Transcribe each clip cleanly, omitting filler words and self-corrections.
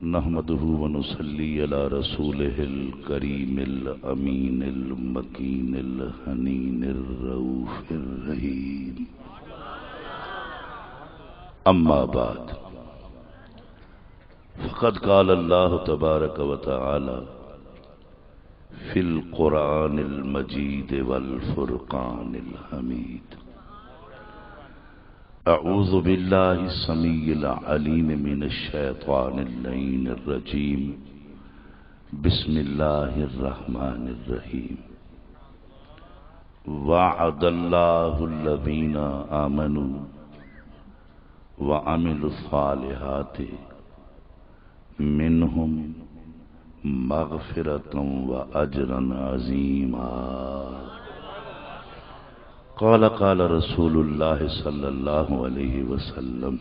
نحمده ونصلي على رسوله الكريم الأمين المكين الحنين الرؤوف الرحيم أما بعد فقد قال الله تبارك وتعالى في القرآن المجيد والفرقان الحميد أعوذ بالله السميع العليم من الشيطان اللعين الرجيم بسم الله الرحمن الرحيم وعد الله الذين آمنوا وعملوا الصالحات منهم مغفرة وأجرا عظيما قال رسول الله صلى الله عليه وسلم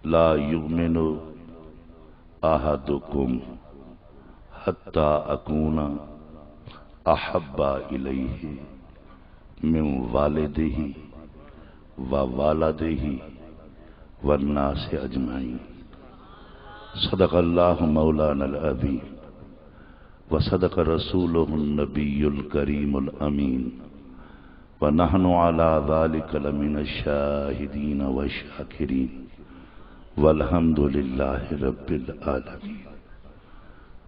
لا يؤمن أحدكم حتى أكون أحب إليه من والده ووالده والناس أجمعين صدق الله مولانا العظيم وصدق رسوله النبي الكريم الأمين ونحن على ذلك لمن الشاهدين والشاكرين والحمد لله رب العالمين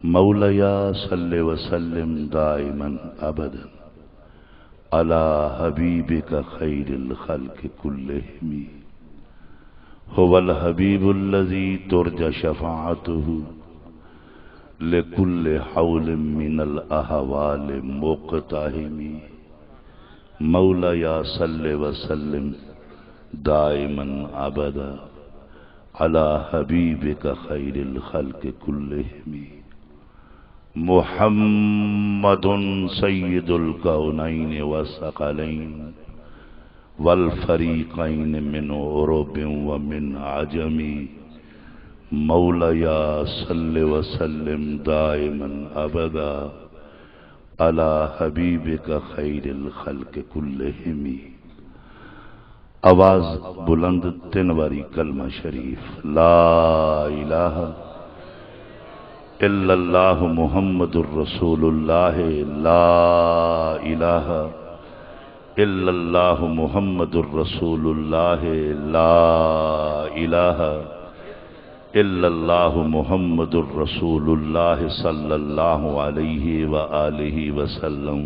مولاي صل وسلم دائما أبدا على حبيبك خير الخلق كلهم هو الحبيب الذي ترجى شفاعته لكل حول من الأحوال مقتحم مولاي صل وسلم دائما ابدا على حبيبك خير الخلق كلهم محمد سيد الكونين والثقلين والفريقين من عرب ومن عجم مولاي صل وسلم دائما ابدا على حبیبک خیر الخلق کلہم آواز بلند تین واری کلمہ شریف لا الہ الا اللہ محمد الرسول اللہ لا الہ الا اللہ محمد الرسول اللہ لا الہ الا اللہ محمد الرسول اللہ صلی اللہ علیہ وآلہ وسلم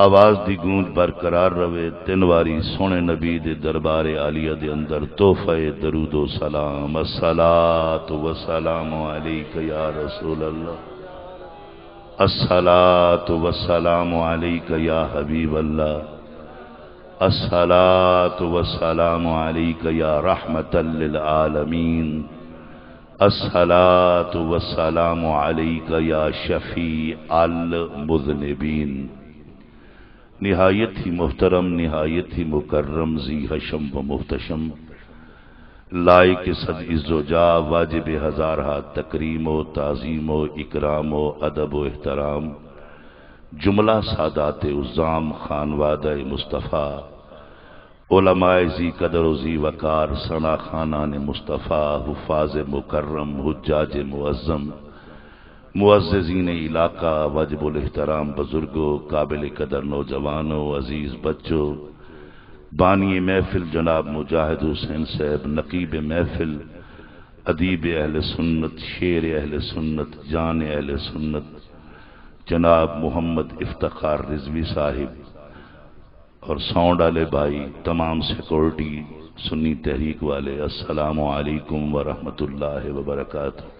آواز دی گونج برقرار رہے تنواری سونے نبی دے دربار عالیہ دے اندر تحفہ درود و سلام الصلاۃ والسلام علیک یا رسول اللہ الصلاۃ والسلام علیک یا حبیب اللہ الصلاۃ والسلام علیک یا رحمۃ للعالمین الصلاۃ والسلام علیک یا شفیع المذنبین نہایت ہی محترم نہایت ہی مکرم ذی حشم و محتشم لائق صد عز و جا واجب ہزارہا تکریم و تعظیم و اکرام و ادب و احترام جملہ سادات عظام خانوادہ مصطفیٰ علماء ذی قدر و ذی وقار ثنا خانان مصطفیٰ حفاظ مکرم حجاج معظم معززین علاقہ واجب الاحترام بزرگوں قابل قدر نوجوانوں عزیز بچوں بانی محفل جناب مجاہد حسین صاحب نقیب محفل ادیب اہل سنت شیر اہل سنت جان اہل سنت جناب محمد افتخار رضوی صاحب اور ساؤنڈ والے بھائی تمام سیکورٹی سنی تحریک والے السلام علیکم ورحمۃ اللہ وبرکاتہ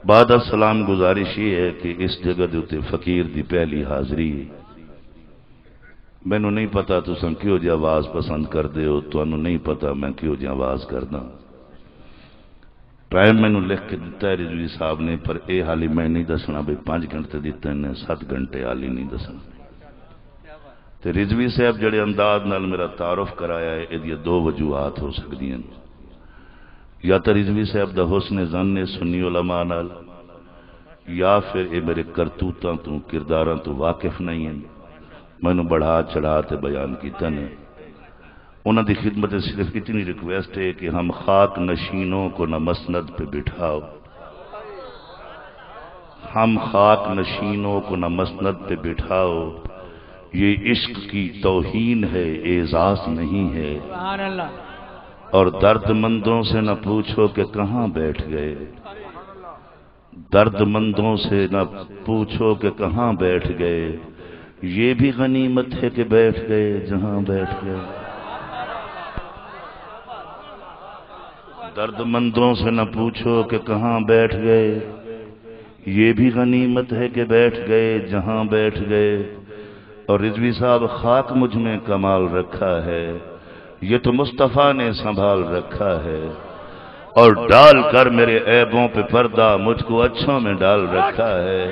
بعد السلام گزارش یہ ہے کہ اس جگہ دے فقیر دی پہلی حاضری مینوں نہیں پتا تساں کیوں جی آواز پسند کردے ہو تانوں نہیں پتا میں کیوں جی آواز کردا ٹائم میں لکھ کے دیتا ہے رضوی صاحب نے پر اے حالی میں نہیں دسنا بھئی 5 گھنٹے دیتے ہیں 7 گھنٹے حالی نہیں دسنا تے رضوی صاحب جڑے انداز نال میرا تعارف کرایا ہے یہ 2 وجوہات ہو سکتی ہیں یا تو رضوی صاحب دا حسن ظن سنی علماء نال یا پھر اے میرے کرتوتاں تو کرداراں تو واقف نہیں ہیں میں نے بڑھا چڑھا تے بیان کیتا نے انہوں کی خدمت صرف اتنی ریکویسٹ ہے کہ ہم خاک نشینوں کو نہ مسند پہ بٹھاؤ، ہم خاک نشینوں کو نہ مسند پہ بٹھاؤ، یہ عشق کی توہین ہے، اعزاز نہیں ہے۔ سبحان اللہ۔ اور درد مندوں سے نہ پوچھو کہ کہاں بیٹھ گئے، درد مندوں سے نہ پوچھو کہ کہاں بیٹھ گئے، یہ بھی غنیمت ہے کہ بیٹھ گئے جہاں بیٹھ گئے۔ درد مندوں سے نہ پوچھو کہ کہاں بیٹھ گئے، یہ بھی غنیمت ہے کہ بیٹھ گئے جہاں بیٹھ گئے۔ اور رضوی صاحب خاک مجھ میں کمال رکھا ہے، یہ تو مصطفیٰ نے سنبھال رکھا ہے، اور ڈال کر میرے عیبوں پہ پردہ مجھ کو اچھوں میں ڈال رکھا ہے۔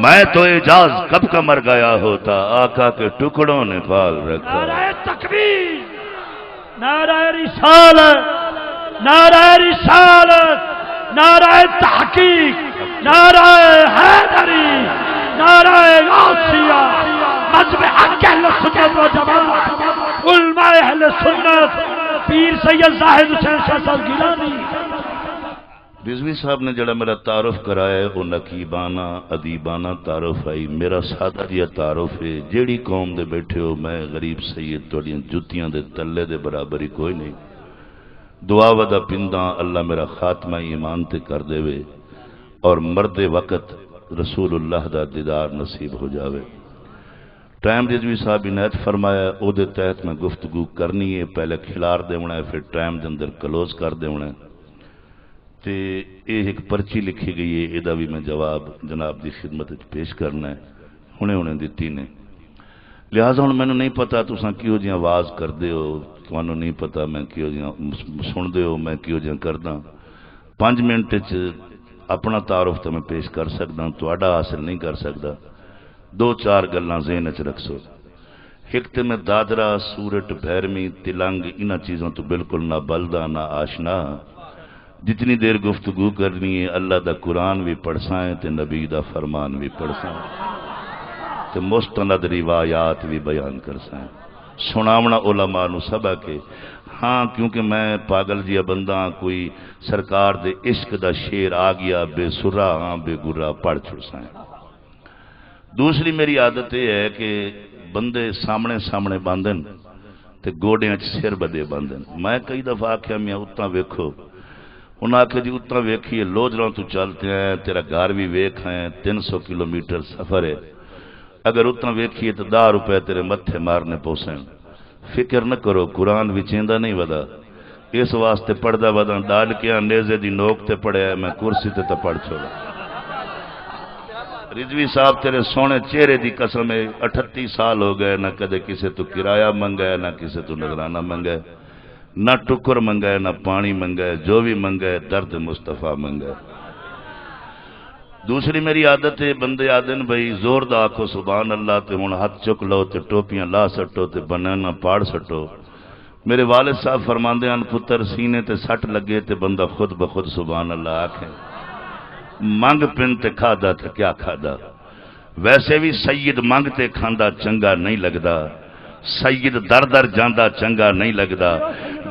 میں تو اعجاز کب کا مر گیا ہوتا، آقا کے ٹکڑوں نے پال رکھا ہے۔ نعرہ تکبیر، نعرہ رسالت، نعرہ رسالت، نعرہ تحقیق، نعرہ حیدری، نعرہ غوثیہ، مذہب حق اہل سنت و جماعت، علماء اہل سنت، پیر سید زاہد حسین شاہ صاحب گیلانی۔ رضوی صاحب نے جڑا میرا تعارف کرایا ہے وہ نقیبانہ ادیبانہ تعارف ہے، میرا سادہ جہا تعارف ہے۔ جیڑی قوم دے بیٹھے ہو میں غریب سید تہاڈیاں جتیاں دے تلے دے برابر ہی کوئی نہیں۔ دعا ودا پنداں اللہ میرا خاتمہ ایمان تے کر دے وے اور مرد وقت رسول اللہ دا دیدار نصیب ہو جاوے۔ ٹائم رضوی صاحب عنایت فرمایا او دے تحت میں گفتگو کرنی ہے، پہلے کھلار دیونا ہے پھر ٹائم دے اندر کلوز کر دیونا ہے۔ تے یہ ایک پرچی لکھی گئی ہے، یہ بھی میں جواب جناب دی خدمت پیش کرنا ہے، ہنے دیتی نے۔ لہٰذا ہوں مینوں نہیں پتا تساں کیوں جی آواز کردے ہو، تمہوں نہیں پتا میں کیوں جی سن دے ہو میں کیوں جی کردا۔ 5 منٹ اپنا تعارف تو میں پیش کر سکدا، تہاڈا حاصل نہیں کر سکدا۔ 2-4 گلاں ذہن وچ رکھو۔ ایک تے میں دادرا، سورٹ، بھیرمی، تلنگ انہاں چیزوں تو بالکل نہ بلدا نہ آشنا۔ جتنی دیر گفتگو کرنی ہے اللہ دا قرآن بھی پڑھساں ہے تے نبی دا فرمان بھی پڑھساں ہے تے مستند روایات بھی بیان کرساں ہے، سناونا علماء نو سبق ہے۔ ہاں کیونکہ میں پاگل جیا بندہ کوئی سرکار دے عشق دا شیر آ گیا بے سرا ہاں بے گرا پڑھ چھڑساں ہے۔ دوسری میری عادت یہ ہے کہ بندے سامنے باندھن تے گوڑیاں چ سر بدے باندھن۔ میں کئی دفعہ آکھیا میاں اتنا ویکھو، انہاں آکھیا جی اتنا ویکھیے لوجراں تو چلتے ہیں تیرا گھر بھی ویکھ ہیں 300 کلومیٹر سفر ہے، اگر اتنا ویکھیے تو 10 روپے تیرے متھے مارنے پوسیں۔ فکر نہ کرو قرآن بھی چیندا نہیں ودا، اس واسطے پڑھدا ودا ڈال کے نیزے دی نوک تے پڑھیا میں کرسی تے تے پڑھ چھوڑا۔ رضوی صاحب تیرے سونے چہرے دی قسم ہے 38 سال ہو گئے نہ کدے کسے تو کرایہ منگا ہے نہ کسے تو نذرانہ منگا ہے، نہ ٹکر منگا ہے نہ پانی منگا ہے، جو بھی منگا ہے درد مصطفیٰ منگا ہے۔ دوسری میری عادت ہے بندے آدن بھئی زور دا آکھو سبحان اللہ تے ہن ہاتھ چک لو تے ٹوپیاں لا سٹو تے بنانا پاڑ سٹو۔ میرے والد صاحب فرماندے ہیں پتر سینے تے سٹ لگے تے بندہ خود بخود سبحان اللہ آکھے، منگ پن تے کھادا تے کیا کھادا۔ ویسے بھی سید منگ تے کھاندا چنگا نہیں لگدا، سید در در جاندا چنگا نہیں لگدا۔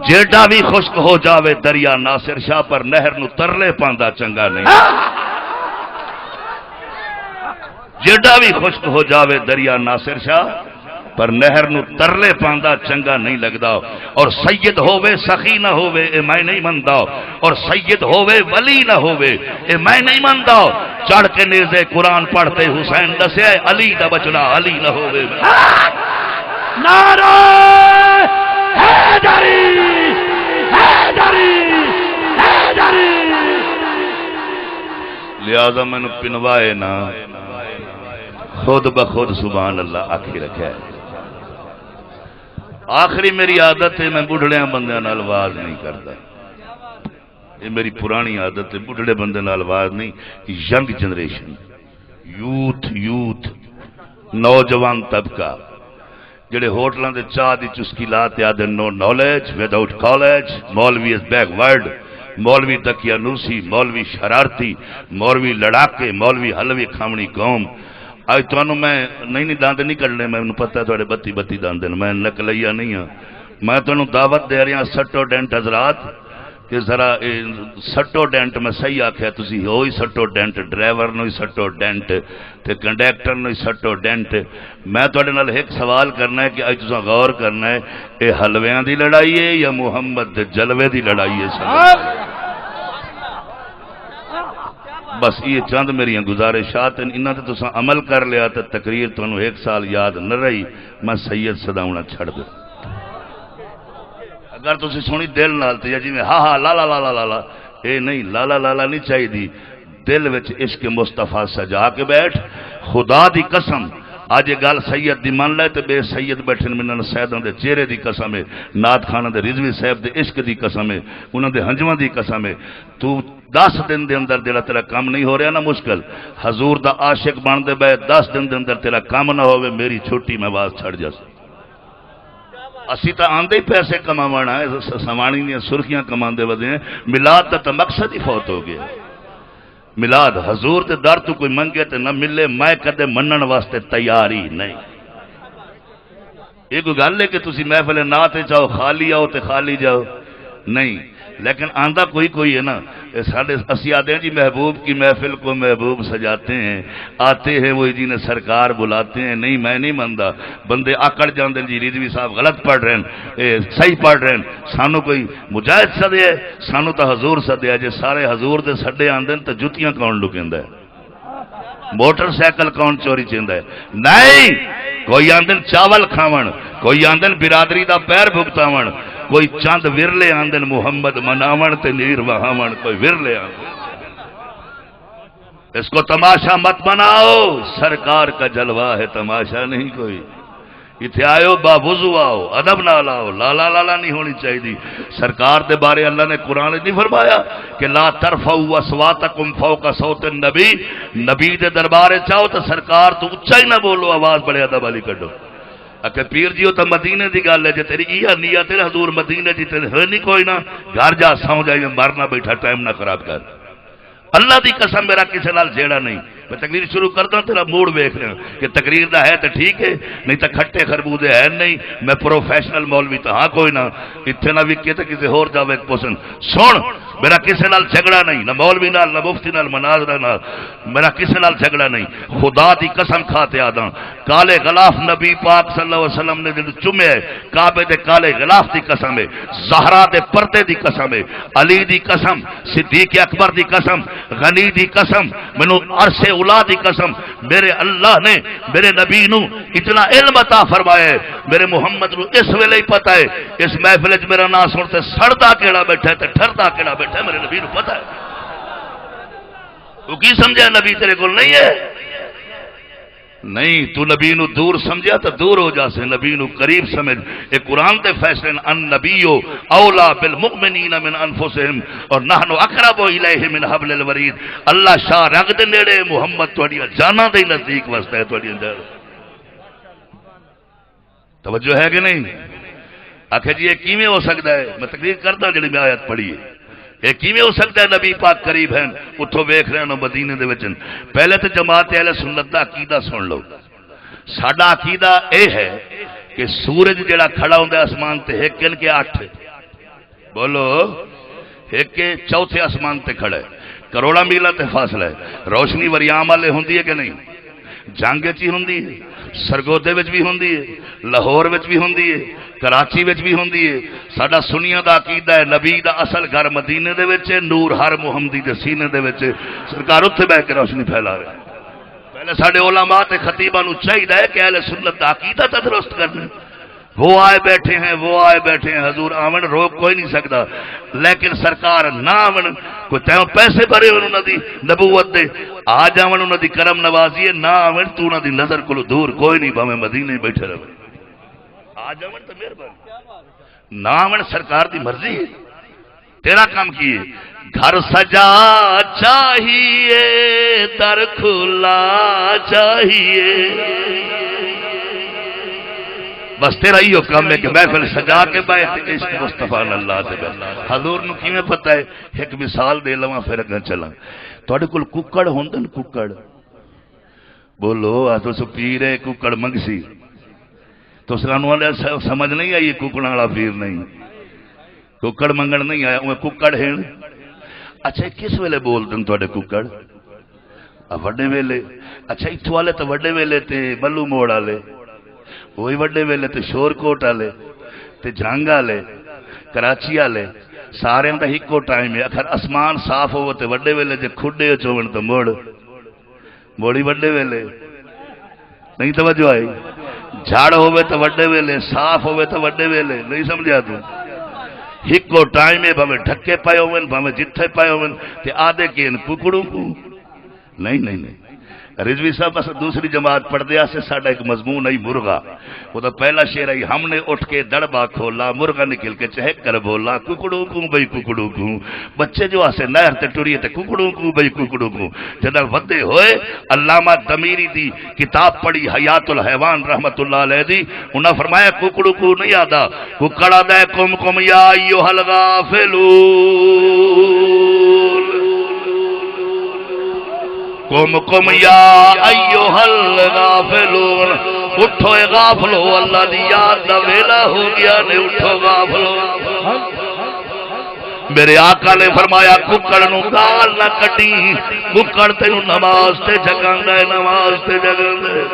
جیڈا بھی خشک ہو جاوے دریا ناصر شاہ پر نہر نو ترلے پاندا چنگا نہیں لگدا۔ جیڈا بھی خشک ہو جاوے دریا ناصر شاہ پر نہر نو ترلے پاندا چنگا نہیں لگدا۔ اور سید ہووے سخی نہ ہووے اے میں نہیں مندا، اور سید ہووے ولی نہ ہووے اے میں نہیں مندا۔ چڑھ کے نیزے قرآن پڑھتے حسین دسے علی دا بچنا علی نہ ہووے۔ نعرہ حیدری، حیدری، حیدری۔ لہذا میں نے پنوائے نا خود بخود سبحان اللہ آکھی رکھا ہے۔ آخری میری عادت ہے میں بڑھڑیاں بندے نال آواز نہیں کرتا، یہ میری پرانی عادت ہے، بڑھڑے بندے نال آواز نہیں۔ ینگ جنریشن، یوتھ نوجوان طبقہ جڑے ہوٹلاں دے چاہ دی چسکی لاتے آدھے نو نالج وداؤٹ کالج، مولوی از بیک ورڈ، مولوی دقیانوسی، مولوی شرارتی، مولوی لڑاکے، مولوی حلوی کھامنی قوم۔ آج تو میں نہیں داندے نہیں کرنے، میں پتہ ہے تھوڑے 32 داندے میں نکلیا نہیں ہاں، میں تمہیں دعوت دے رہا سٹو ڈینٹ حضرات کہ ذرا سٹو ڈینٹ میں صحیح آخیا تسی ہوئی سٹو ڈینٹ ڈرائیور نو ہی سٹو ڈینٹ تے کنڈیکٹر نو ہی سٹو ڈینٹ میں تواڈے نال ایک سوال کرنا ہے کہ اج تساں غور کرنا ہے اے حلویاں دی لڑائی ہے یا محمد دے جلوے دی لڑائی ہے بس یہ چند میری گزارشات انہاں تے تساں عمل کر لیا تے تقریر تانوں ایک سال یاد نہ رہی میں سید صداونا چھڑ دے اگر تسی سونی دل نال تے جی میں ہاں لا لا لا لا لا اے نہیں لا لا لا لا نہیں چاہیے دی دل وچ عشق مصطفیٰ سجا کے بیٹھ خدا دی قسم آج یہ گل سید دی من لے تے بے سید بیٹھن منن سیداں دے چہرے دی قسم ہے نعت خانہ دے رضوی صاحب دے عشق دی قسم ہے انہاں دے ہنجواں دی قسم ہے تو 10 دن دے اندر جڑا تیرا کام نہیں ہو رہا نا مشکل حضور دا عاشق بن دے بے 10 دن دے اندر تیرا کام نہ ہوے میری چھوٹی میں باز چھڑ جاس اسی تا آندے ہی پیسے کماونا ہے سوانی دی سرخیاں کماندے ودے ہیں میلاد دا تے مقصد ہی فوت ہو گیا میلاد حضور تے در تو کوئی منگے تے نہ ملے میں کدے منن واسطے تیاری نہیں یہ کوئی گل ہے کہ تسی محفل نعت چاہو خالی آؤ تے خالی جاؤ نہیں لیکن آندہ کوئی ہے نا ساڑھے اسی آتے ہیں جی محبوب کی محفل کو محبوب سجاتے ہیں آتے ہیں وہی جی نے سرکار بلاتے ہیں نہیں میں نہیں ماندا بندے آکڑ جاندے ہیں جی رضوی صاحب غلط پڑھ رہے ہیں صحیح پڑھ رہے ہیں سانو کوئی مجاہد سدے ہے سانو تو حضور سدے ہے جی سارے حضور دے سڈے آندے ہیں تو جتیاں کون لکیندا ہے موٹر سائیکل کون چوری چیندا ہے نہیں کوئی آندے چاول کھاون کوئی آندے برادری دا پیر بھگتاون کوئی چند ورلے آندن محمد مناون تے نیر وہاون کوئی ورلے آندن اس کو تماشا مت بناؤ سرکار کا جلوہ ہے تماشا نہیں کوئی اتھے آئیو با وضو آؤ ادب نہ لاؤ لالا لالا نہیں ہونی چاہیے سرکار دے بارے اللہ نے قرآن نہیں فرمایا کہ لا ترفعوا اصواتکم فوق صوت النبی نبی دے دربارے چاہو تو سرکار تو اچھا ہی نہ بولو آواز بڑے ادب والی کڈو اکھے پیر جیو تو مدینے دی گل ہے جے تیری یہ نیت ہے حضور مدینے دی تے ہے نہیں کوئی نہ گھر جا سو جائے مرنا بیٹھا ٹائم نہ خراب کر اللہ دی قسم میرا کسی نال جھیڑا نہیں میں تقریر شروع کرتا ہوں تیرا موڈ ویکھ رہا کہ تقریر دا ہے تو ٹھیک ہے نہیں تو کھٹے خربوزے ہے نہیں میں پروفیشنل مولوی تو ہاں کوئی نہ اتنے نہ وکے تو کسی ہور جاوے پوسن سن میرا کسی نال جھگڑا نہیں نہ مولوی نال نہ مفتی نال مناظرہ نال میرا کسی نال جھگڑا نہیں خدا دی قسم کھاتے آدھا کالے غلاف نبی پاک صلی اللہ علیہ وسلم نے جب چومے ہے کعبے دے کالے غلاف دی قسم ہے زہرا دے پردے دی قسم ہے علی دی قسم صدیق اکبر دی قسم غنی دی قسم منو عرص اولا دی قسم میرے اللہ نے میرے نبی نو اتنا علم عطا فرمایا ہے میرے محمد نو اس ویلے ہی پتہ ہے اس محفل وچ میرا نام سنتے سڑدا کیڑا بیٹھا ہے تے ٹھردا کیڑا بیٹھا ہے میرے نبی نو پتہ ہے تو کی سمجھا نبی تیرے کول نہیں ہے نہیں تو نبی نو دور سمجھا تو دور ہو جا سے نبی نو قریب سمجھ اے قرآن دے فیصلے ان نبیو اولا بالمؤمنین من انفسہم اور نحن اقرب الیہ من حبل الورید اللہ شاہ رنگ دے نیڑے محمد تواڈیاں جاناں دے نزدیک واسطے ہے تواڈیاں جان توجہ ہے کہ نہیں آخر جی یہ کیویں ہو سکتا ہے میں تقریر کرتا جڑی میں آیت پڑھی ہے یہ کیویں ہو سکتا ہے نبی پاک قریب ہیں اتھوں ویکھ رہے ہیں مدینے دے وچ پہلے تو جماعت اہل سنت دا عقیدہ سن لو ساڈا عقیدہ اے ہے کہ سورج جڑا کھڑا ہوندا ہے آسمان تے ایک کے 8 بولو ایک کے چوتھے آسمان تے کھڑا ہے کروڑا میلہ تے فاصلہ ہے روشنی وریام والے ہوندی ہے کہ نہیں جنگ چی ہوندی ہے سرگودے وچ بھی ہوندی ہے لاہور وچ بھی ہوندی ہے کراچی وچ بھی ہوندی ہے ساڈا سنیاں دا عقیدہ ہے نبی دا اصل گھر مدینے دے وچ نور ہر محمدی دے سینے دے وچ سرکار اوتھے بیٹھ کے روشنی پھیلا رہے پہلے ساڈے علماء تے خطیباں نو چاہیے ہے کہ اہل سنت دا عقیدہ تے درست کرنا وہ آئے بیٹھے ہیں وہ آئے بیٹھے ہیں حضور آمن روک کوئی نہیں سکتا لیکن سرکار نہ آمن کوئی تیوں پیسے بھرے انہوں دی نبوت دے آ جاون انہوں دی کرم نوازی ہے نہ آمن تو انہوں دی نظر کو دور کوئی نہیں بھامے مدینے بیٹھے رہے آ جاون تو مہربانی نہ آمن سرکار دی مرضی ہے تیرا کام کیے گھر سجا چاہیے در کھلا چاہیے بس تیرا ہی کام ہے کہ محفل سجا کے بیٹھ عشق مصطفیٰ اللہ سے بیٹھ حضور نو کیویں پتہ ہے ایک مثال دے لواں پھر اگے چلاں تواڈے کول ککڑ ہوندن ککڑ بولو آ تو پیر ہے ککڑ منگسی تو سانو سمجھ نہیں آئی ککڑ والا پیر نہیں، ککڑ منگن نہیں آیا، وہ ککڑ ہیں۔ اچھا کس ویلے بول دیں تے ککڑ؟ وڈے ویلے۔ اچھا اتوں والے تو وڈے ویلے تے بلو موڑ والے، وہی وڈے ویلے تے شور کوٹ والے تے جنگ والے کراچی والے سارے کا ایکو ٹائم ہے۔ اگر آسمان صاف ہو تو وڈے ویلے جے کھڈے چون تو موڑی وڈے ویلے نہیں توجہ آئی، جھاڑ ہوئے تو وڈے ویلے، صاف ہوئے تو وڈے ویلے، نہیں سمجھا تو ایکو ٹائم ہے، بھاویں ڈھکے پائے ہوئے بھاویں جتھے پائے ہوئے تے آدھے کے ککڑوں کو نہیں نہیں نہیں۔ رضوی صاحب بس دوسری جماعت پڑھ دیا سے ساڈا ایک مضمون آئی مرغا، وہ تو پہلا شعر آئی ہم نے اٹھ کے دڑبا کھولا، مرغا نکل کے چہک کر بولا، ککڑوں کو بھائی ککڑوں کو، بچے جو آسے نہر تے ٹریے تے ککڑوں کو بھائی ککڑوں کو۔ جدہ ودے ہوئے علامہ دمیری دی کتاب پڑھی حیات الحیوان رحمت اللہ علیہ دی، انہاں فرمایا ککڑوں کو نہیں آدھا، ککڑ آدھا ہے کم کم یا ایوہ الغافلون، کم کم یا ایوہ الغافلون، اٹھو اے غافلو اللہ دی یاد دا ویلا ہو گیا نے، اٹھو غافلو۔ میرے آقا نے فرمایا ککڑ نو گال نہ کٹی، ککڑ تینو نماز تے جگاندا ہے، نماز تے جگاندا ہے۔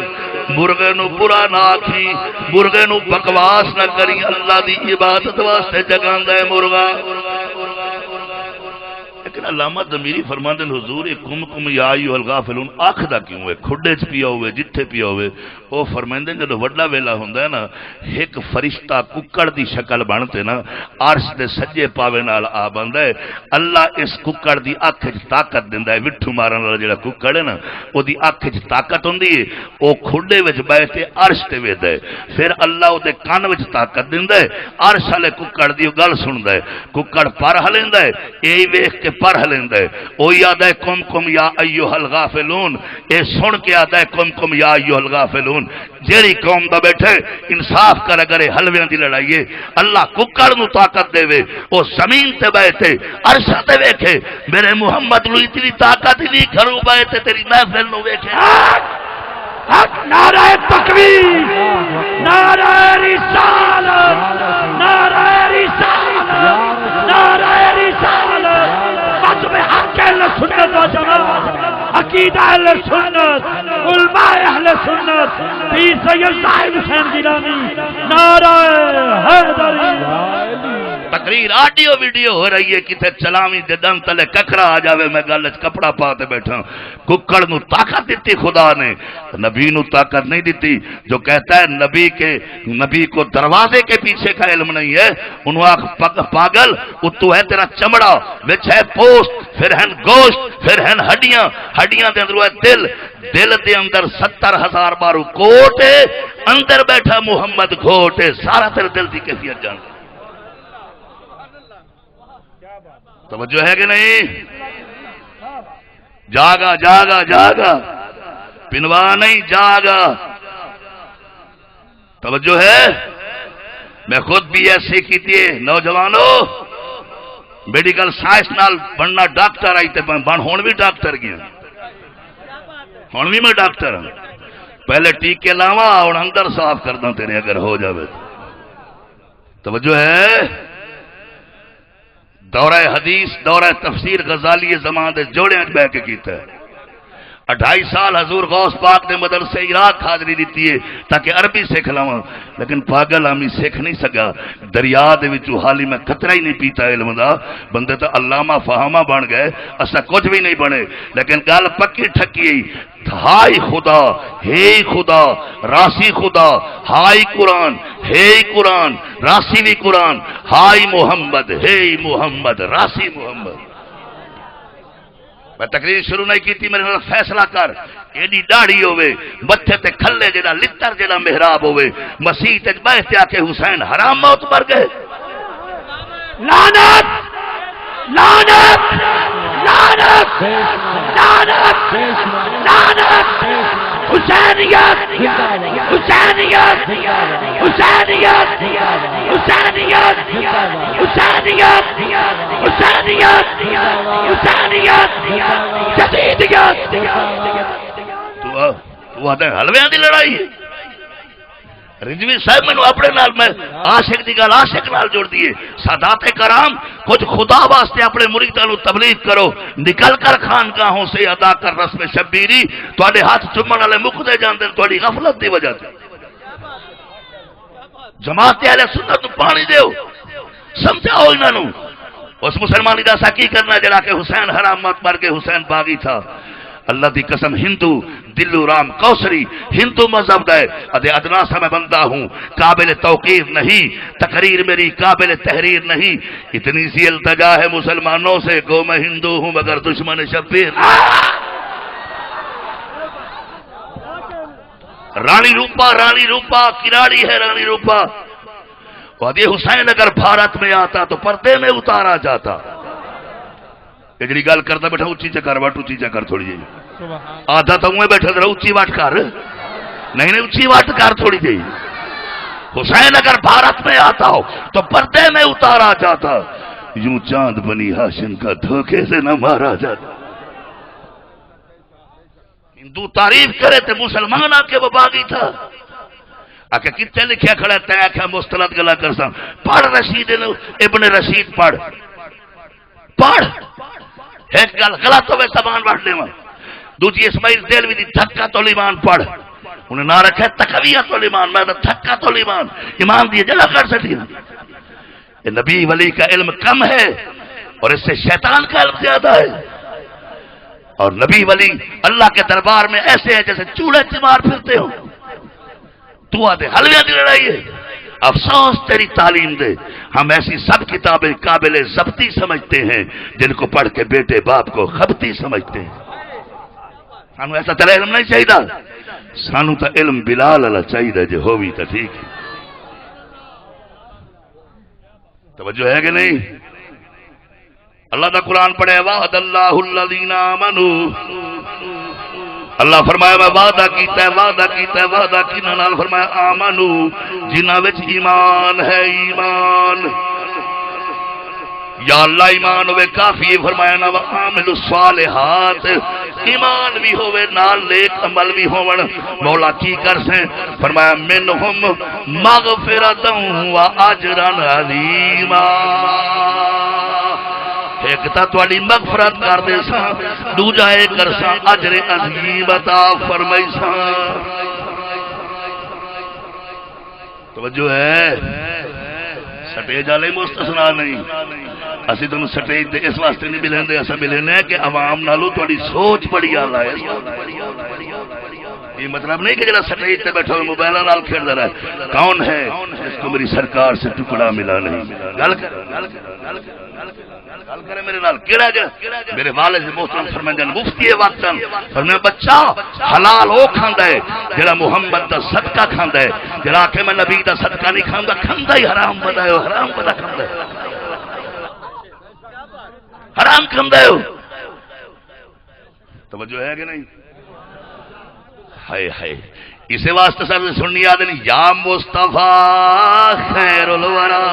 مرغے نو برا نہ آکھی، مرغے نو بکواس نہ کری، اللہ دی عبادت واسطے جگاندا ہے مرغا۔ لیکن علامہ ضمیری فرماندے ہیں حضور کم کم یا ایھا الغافلون آکھدا کیوں ہے؟ کھڈے چ پیا ہوئے جتھے پیا ہوئے، وہ فرماندے ہیں جدوں وڈا ویلا ہوندا ہے نا، ایک فرشتہ ککڑ دی شکل بنتے نا عرش دے سجے پاوے نال آ بندا ہے، اللہ اس ککڑ دی اکھ وچ طاقت دیندا ہے، وٹھو مارن والا جڑا ککڑ ہے نا او دی اکھ وچ طاقت ہوندی ہے، او کھڈے وچ بیٹھ کے عرش تے ویدا ہے، پھر اللہ او دے کان وچ طاقت دیندا ہے، عرش والے ککڑ دی گل سندا ہے، ککڑ پر ہلیندا ہے، اے ویکھ کے پر ہلیندا ہے، او یاد ہے کم کم یا ایھا الغافلون، اے سن کے آدا ہے کم کم یا ایھا الغافلون۔ جیڑی قوم دا بیٹھے انصاف کر، اگر حلویاں دی لڑائی ہے اللہ ککڑ نو طاقت دے وے، او زمین تے بیٹھے عرش تے ویکھے میرے محمد نو اتنی طاقت نہیں گھروں بیٹھے تیری محفل نو ویکھے۔ حق نعرہ تکبیر، نعرہ رسالت، نعرہ رسالت، نعرہ رسالت، مذہب حق اہل سنت و جماعت، عقیدہ اہل سنت، علماء اہل سنت، پیر سید صاحب حسین گیلانی، نعرہ حیدری۔ تقریر آڈیو ویڈیو ہو رہی ہے، کتے چلاویں دے دم تلے ککرا آ جاوے، میں گل وچ کپڑا پاتے بیٹھا۔ ککڑ نو طاقت دیتی خدا نے، نبی نو طاقت نہیں دیتی۔ جو کہتا ہے نبی کو دروازے کے پیچھے کا علم نہیں ہے، انہوں آخ پاگل، اتو ہے تیرا چمڑا، وچ ہے پوست، پھر ہیں گوشت، پھر ہیں ہڈیاں، ہڈیاں دے اندر ہے دل، دل دے اندر 70,000 بارو کوٹ ہے، اندر بیٹھا محمد گھوٹ ہے، سارا تیرے دل دی کیفیت جانتا۔ توجہ ہے کہ نہیں؟ جاگا جاگا جاگا، پنوا نہیں جاگا، توجہ ہے؟ میں خود بی ایس سی کی تھی، نوجوانوں میڈیکل سائنس نال بننا ڈاکٹر آئی تے بن ہون بھی ڈاکٹر گیا، ہون بھی میں ڈاکٹر ہوں، پہلے ٹیکے لاواں اور اندر صاف کردہ تیرے اگر ہو جاوے۔ توجہ ہے؟ دورہ حدیث دورہ تفسیر غزالی زمان دے جوڑے بہ کے کیتا ہے۔ 28 سال حضور غوث پاک نے مدرسے عراق حاضری دیتی ہے تاکہ عربی سیکھ لواں، لیکن پاگل آمی سیکھ نہیں سکا، دریا دے وچوں حالی میں قطرہ ہی نہیں پیتا علم دا، بندے تو علامہ فہامہ بن گئے، اسا کچھ بھی نہیں بنے، لیکن گل پکی ٹھکی ہائی خدا ہے خدا راسی خدا، ہائی قرآن ہے قرآن راسی بھی قرآن، ہائی محمد ہے محمد راسی محمد۔ میں تقریر شروع نہیں کی تھی، میرے نال فیصلہ کر، ایڈی داڑھی ہوئے، متھے تے کھلے جڑا لتر جڑا محراب ہوئے، مسیح تے بیٹھ آ کے حسین حرام موت مر گئے۔ لعنت لعنت لعنت لعنت لعنت، حسینیت حسینیت حسینیت حسینیت حسینیت حسینیت حسینیت جدیدیت۔ تو آدھے حلویاں دی لڑائی، رضوی صاحب میں اپنے نال میں عاشق دی گل عاشق نال جوڑ دیے. سادات کرام کچھ خدا واسطے اپنے مریداں نو تبلیغ کرو، نکل کر خانقاہوں سے ادا کر رسم شبیری، تواڈے ہاتھ چومن والے مکدے جاندے تواڈی غفلت دی وجہ سے. جماعت اہل سنت نو پانی دیو، سمجھاؤ انہاں نو. اس مسلمانی دا سا کی کرنا جڑا کہ حسین حرام مت مر کے حسین باغی تھا. اللہ دی قسم ہندو دلو رام کوسری ہندو مذہب دے ادے ادنا سا میں بندہ ہوں، قابل توقیر نہیں، تقریر میری قابل تحریر نہیں. اتنی سی التجا ہے مسلمانوں سے کو میں ہندو ہوں مگر دشمن شبیر. رانی روپا کراڑی ہے رانی روپا. ادے حسین اگر بھارت میں آتا تو پردے میں اتارا جاتا. جی گل کرتا بیٹھا اچھی چکر وٹ اچھی چکر تھوڑی جی آدھا تو بیٹھا ذرا اچھی وٹ کر نہیں اچھی وٹ کر تھوڑی جی. حسین اگر بھارت میں آتا ہو تو پردے میں اتارا جاتا، یوں چاند بنی ہاشم کا دھوکے سے نہ مارا جاتا. ہندو تعریف کرے تو مسلمان آ کے وہ باغی تھا. آکے کتنے لکھیا کھڑا تے آکھا مستند گلا کرسا پڑھ رشید ابن رشید پڑھ ایک گل غلط ہوئے زبان بڑھ لے دوجی اسماعیل دہلوی دی دھکا تو ایمان پڑھ انہیں نہ رکھا تقویت الایمان، میں دھکا تو ایمان ایمان دیے جلا کر سکتی ہے. یہ نبی ولی کا علم کم ہے اور اس سے شیطان کا علم زیادہ ہے. اور نبی ولی اللہ کے دربار میں ایسے ہیں جیسے چوڑے چمار پھرتے ہو. تو آدھے حلویاں دی لڑائی ہے. افسوس تیری تعلیم دے ہم ایسی سب کتابیں قابل ضبطی سمجھتے ہیں جن کو پڑھ کے بیٹے باپ کو خبتی سمجھتے ہیں. سانو ایسا تیرا علم نہیں چاہیے، سانو تو علم بلال اللہ چاہیے جو ہوئی تو ٹھیک ہے. توجہ ہے کہ نہیں؟ اللہ کا قرآن پڑھے وعد اللہ الذین آمنوا، اللہ فرمایا میں وعدہ کیتا ہے وعدہ کینا نال فرمایا آمنو جنہاں وچ ایمان ہے ایمان. یا اللہ ایمان ہوئے کافی فرمایا نا وعامل الصالحات ایمان بھی ہوئے نال نیک عمل بھی ہون. مولا کی کر سے فرمایا منہم مغفرتا و اجرا عظیما. ایک تا تواڈی مغفرت کر دے سا، دوجا اے کر سا اجر عظیم عطا فرمائی سا. توجہ ہے؟ سٹیج والے مستثنا نہیں. اسی تم سٹیج تے اس واسطے نہیں ملیں دے، اسا ملنے کہ عوام نالو تواڈی سوچ بڑی اعلی ہے. یہ مطلب نہیں کہ جڑا سٹیج تے بیٹھا موبائل نال کھیلدا رہے کون ہے جس کو میری سرکار سے ٹکڑا ملا نہیں. گل کرے میرے نال کیڑا جا میرے والد محترم فرماندے مفتی وقت فرمایا بچہ حلال او کھاندا ہے جڑا محمد دا صدقہ کھاندا ہے، جڑا کہ میں نبی دا صدقہ نہیں کھاندا کھاندا ہی حرام بدا ہے، حرام بدا کھاندا ہے، حرام کھاندا ہے. توجہ ہے کہ نہیں؟ ہائے ہائے اسے واسطے سر سننی یاد نہیں یا مصطفیٰ خیر الورا.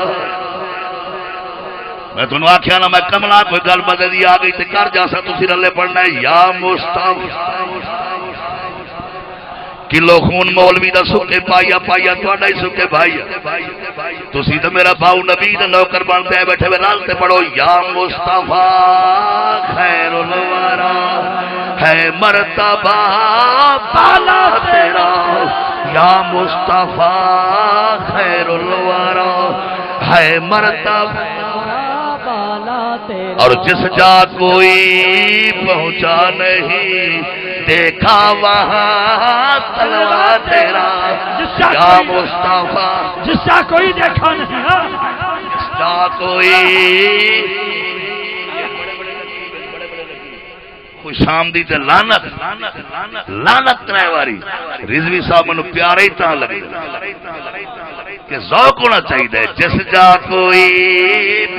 میں تمہیں آخیا نا میں کملا کوئی گل بدلی آ گئی تو کر جا سا تھی رلے پڑھنا ہے یا مصطفیٰ. کلو خون مولوی دا سکے پایا تھوڑا ہی سکے بھائی تسی تو میرا باؤ نبی دا نوکر بنتے ہیں بیٹھے ہوئے نال تے پڑھو یا مصطفیٰ خیر الورا ہے مرتبہ بالا تیرا یا مصطفیٰ خیر الورا ہے مرتبہ اور جس جا کوئی پہنچا نہیں دیکھا وہاں تلوا تیرا یا مصطفیٰ جس جا کوئی دیکھا نہیں جس جا کوئی خوش آمدید لعنت کرائے واری. رضوی صاحب منو پیارے ہی تاں لگے کہ ذوق ہونا چاہیے جس جا کوئی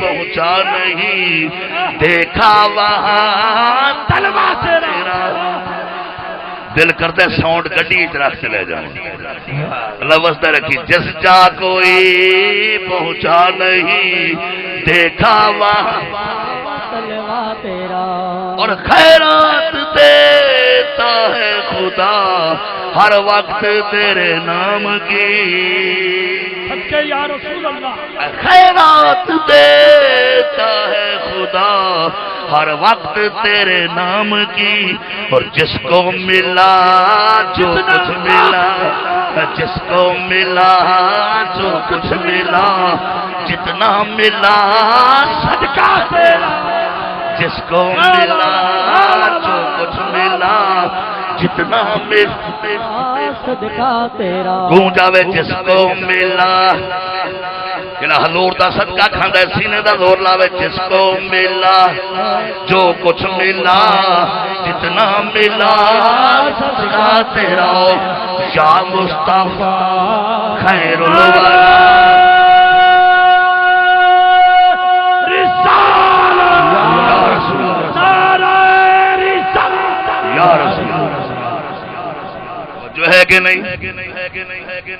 پہنچا نہیں دیکھا وہاں تلوا تیرا. دل کرتا ہے ساؤنڈ گڈی رکھ چلے جاؤں لفظ رکھی جس جا کوئی پہنچا نہیں دیکھا وہاں تلوا تیرا اور خیرات دیتا ہے خدا ہر وقت تیرے نام کی صدقے یا رسول اللہ خیرات دیتا ہے خدا ہر وقت تیرے نام کی اور جس کو ملا جو کچھ ملا جس کو ملا جو کچھ ملا جتنا ملا صدقہ تیرا جس کو ملا جو کچھ ملا جتنا ملا صدقہ تیرا گونجاوے جس کو ملا جڑا حضور دا صدقہ کھاندا ہے سینے دا زور لاوے جس کو ملا جو کچھ ملا جتنا ملا صدقہ تیرا یا مصطفیٰ خیر الورا جو ہے کہ نہیں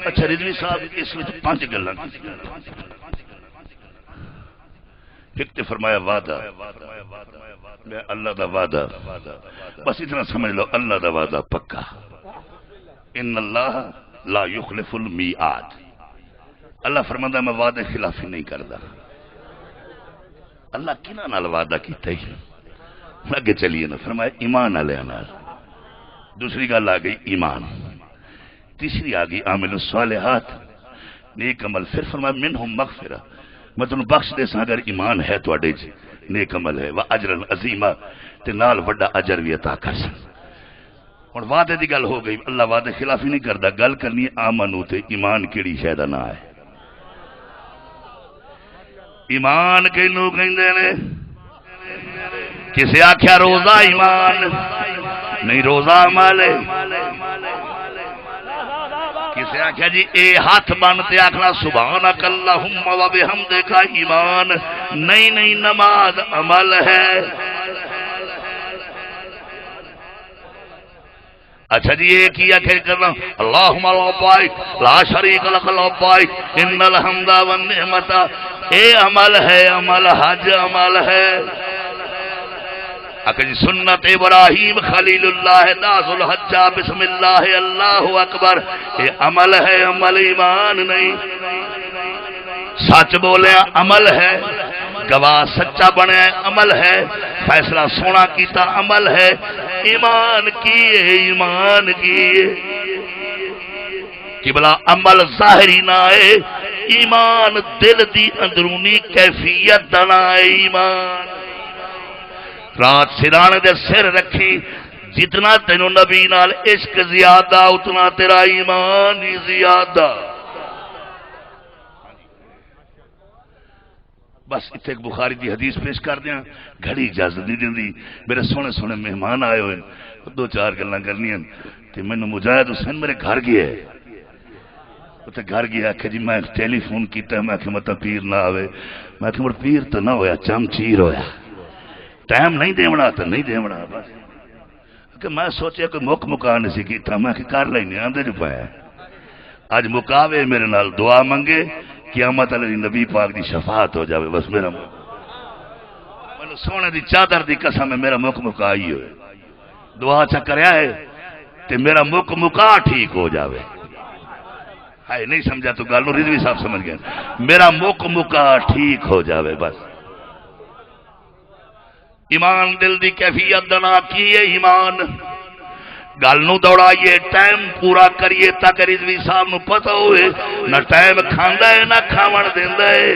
اچھا رضوی صاحب اس میں 5 گلاں ایک تے فرمایا وعدہ میں اللہ دا وعدہ بس اتنا سمجھ لو اللہ دا وعدہ پکا ان اللہ لا یخلف المیعاد اللہ فرماتا میں وعدے خلافی نہیں کردا اللہ کنہاں نال وعدہ کیتا ہی لگے چلیے نا فرمایا ایمان علیہ نال دوسری گل آ گئی ایمان تیسری آ گئی عامل الصالحات نیک عمل پھر فرمایا منہم مغفرہ میں تمہیں بخش دے سا اگر ایمان ہے تو اڈے جی نیک عمل ہے واجرا عظیما تے نال وڈا اجر بھی عطا کر سن ہن وعدے دی گل ہو گئی اللہ وعدے خلافی نہیں کردا گل کرنی آمنو تے ایمان کیڑی شے دا نام ہے ایمان کینو کہندے نے کسے آکھیا روزہ ایمان نہیں روزہ عمل ہے کسے آکھیا جی اے ہاتھ بنتے آکھنا سبحانک اللہم و بحمدک ایمان نہیں نماز عمل ہے اچھا جی یہ کیا کہ کرنا اللہم لبیک لا شریک لک لبیک ان الحمد والنعمت اے عمل ہے عمل حج عمل ہے اکہ جی سنت ابراہیم خلیل اللہ ناز الحجہ بسم اللہ اللہ اکبر یہ عمل ہے عمل ایمان نہیں سچ بولے عمل ہے گواہ سچا بنے عمل ہے فیصلہ سونا کیتا عمل ہے ایمان کیے کہ بلا عمل ظاہری نہ ہے ایمان دل دی اندرونی کیفیت دنا ہے ایمان رات سرانے دے سر رکھی جتنا تینوں نبی نال عشق زیادہ اتنا تیرا ایمان ہی زیادہ بس اتنے ایک بخاری دی حدیث پیش کر دیا گھڑی اجازت نہیں دیندی میرے سونے سونے مہمان آئے ہوئے 2-4 گلاں کرنی ہیں تے مینوں مجاہد حسین میرے گھر گیا ہے تے گھر گیا کہ جی میں ٹیلی فون کیتا ہے میں کہ متا پیر نہ آوے میں کہ مر پیر تو نہ ہویا چمچیر ہویا ٹائم نہیں دیونا تو نہیں دیونا بس کہ میں سوچیا کہ مکا نہیں سی کیتا میں کہ کر لینے آندے جو پایا اج مکاوے میرے نال دعا منگے قیامت علیہ نبی پاک دی شفاعت ہو جاوے بس میرا میں سونے دی چادر دی قسم ہے میرا مکائی ہوئے دعا چکریا ہے تے میرا مکا ٹھیک ہو جاوے ہے نہیں سمجھا تو گالو رضوی صاحب سمجھ گئے میرا مکا ٹھیک ہو جاوے بس ایمان دل دی کیفیت دنا کیے ایمان گل نو دوڑائیے ٹائم پورا کریے تاکہ رضوی صاحب نو پتہ ہوئے نہ ٹائم کھاندا ہے نہ کھاون دیندا ہے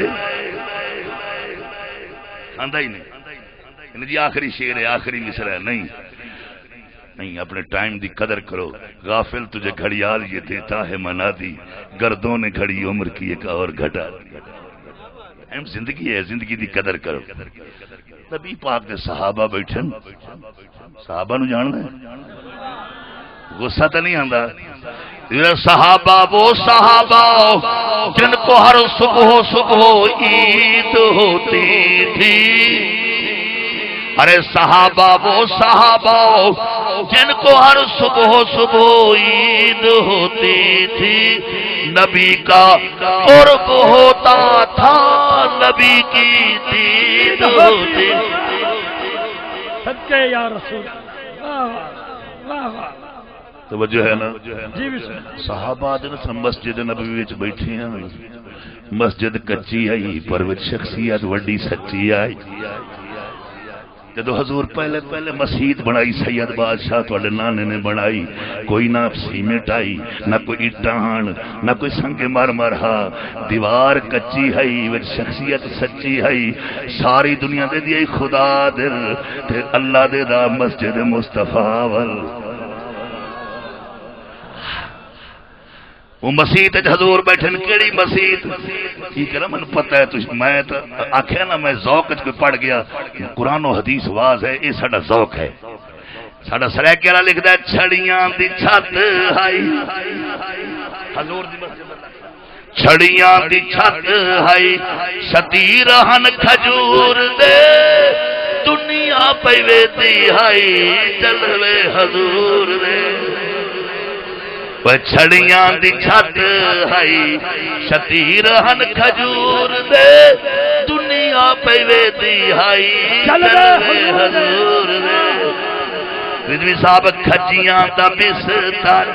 کھاندا ہی نہیں جی آخری شعر ہے آخری مصرع ہے نہیں اپنے ٹائم دی قدر کرو غافل تجھے گھڑیال یہ دیتا ہے منادی گردوں نے گھڑی عمر کی ایک اور گھٹا اہم زندگی ہے زندگی دی قدر کرو نبی پاک دے صحابہ بیٹھن صحابہ نو جاننا ہے غصہ تو نہیں آندا صحابہ وہ صحابہ جن کو ہر صبح عید ہوتی تھی ارے صحابہ وہ صحابہ جن کو ہر صبح عید ہوتی تھی نبی کا قرب ہوتا تھا نبی کی دید ہوتی صدقے یا رسول واہ واہ واہ توجہ ہے نا جی بسم اللہ صحابہ دے نا مسجد نبوی وچ بیٹھے ہیں مسجد کچی آئی پر وچ شخصیت وڈی سچی آئی جدو حضور پہلے مسجد بنائی سید بادشاہ تواڈے نانے نے بنائی کوئی نہ سیمنٹ آئی نہ کوئی اٹان نہ کوئی سنگ مرمر ہا دیوار کچی ہے وچ شخصیت سچی ہے ساری دنیا دے دی خدا دل تے اللہ دے دا مسجد مصطفیٰ ول وہ مسیت حضور بیٹھے کیڑی مسیت ٹھیک ہے نا من پتہ ہے میں تو آخیا نا میں ذوق کوئی پڑھ گیا قرآن و حدیث واز ہے یہ ساڈا ذوق ہے ساڈا سریکے والا لکھتا ہے چھڑیاں دی چھت ہائی حضور دی مسجد چھڑیاں دی چھت ہائی شتیر ہن کھجور دے دنیا پہ ویتی ہائی جلوے حضور دے چھڑیاں دی چھت ہائی شتیر ہن کھجور دے دنیا پہ ویتی ہائی جلوے حضور دے رضوی صاحب کھجیاں دا بستر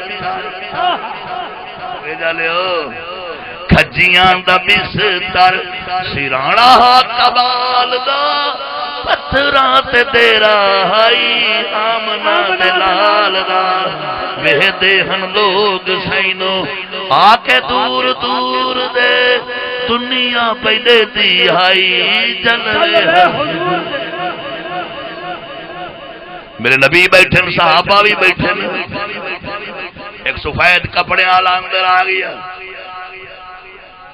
کھجیاں دا بستر سرانا کبال دا پتھراں تے تیرا ہائی آمنا دے لال دا وے دے ہن لوگ سینو آ کے دور دور دے دنیا پہ دیتی ہائی جلوے حضور میرے نبی بیٹھے صحابہ بھی بیٹھے ایک سفید کپڑے والا اندر آ گیا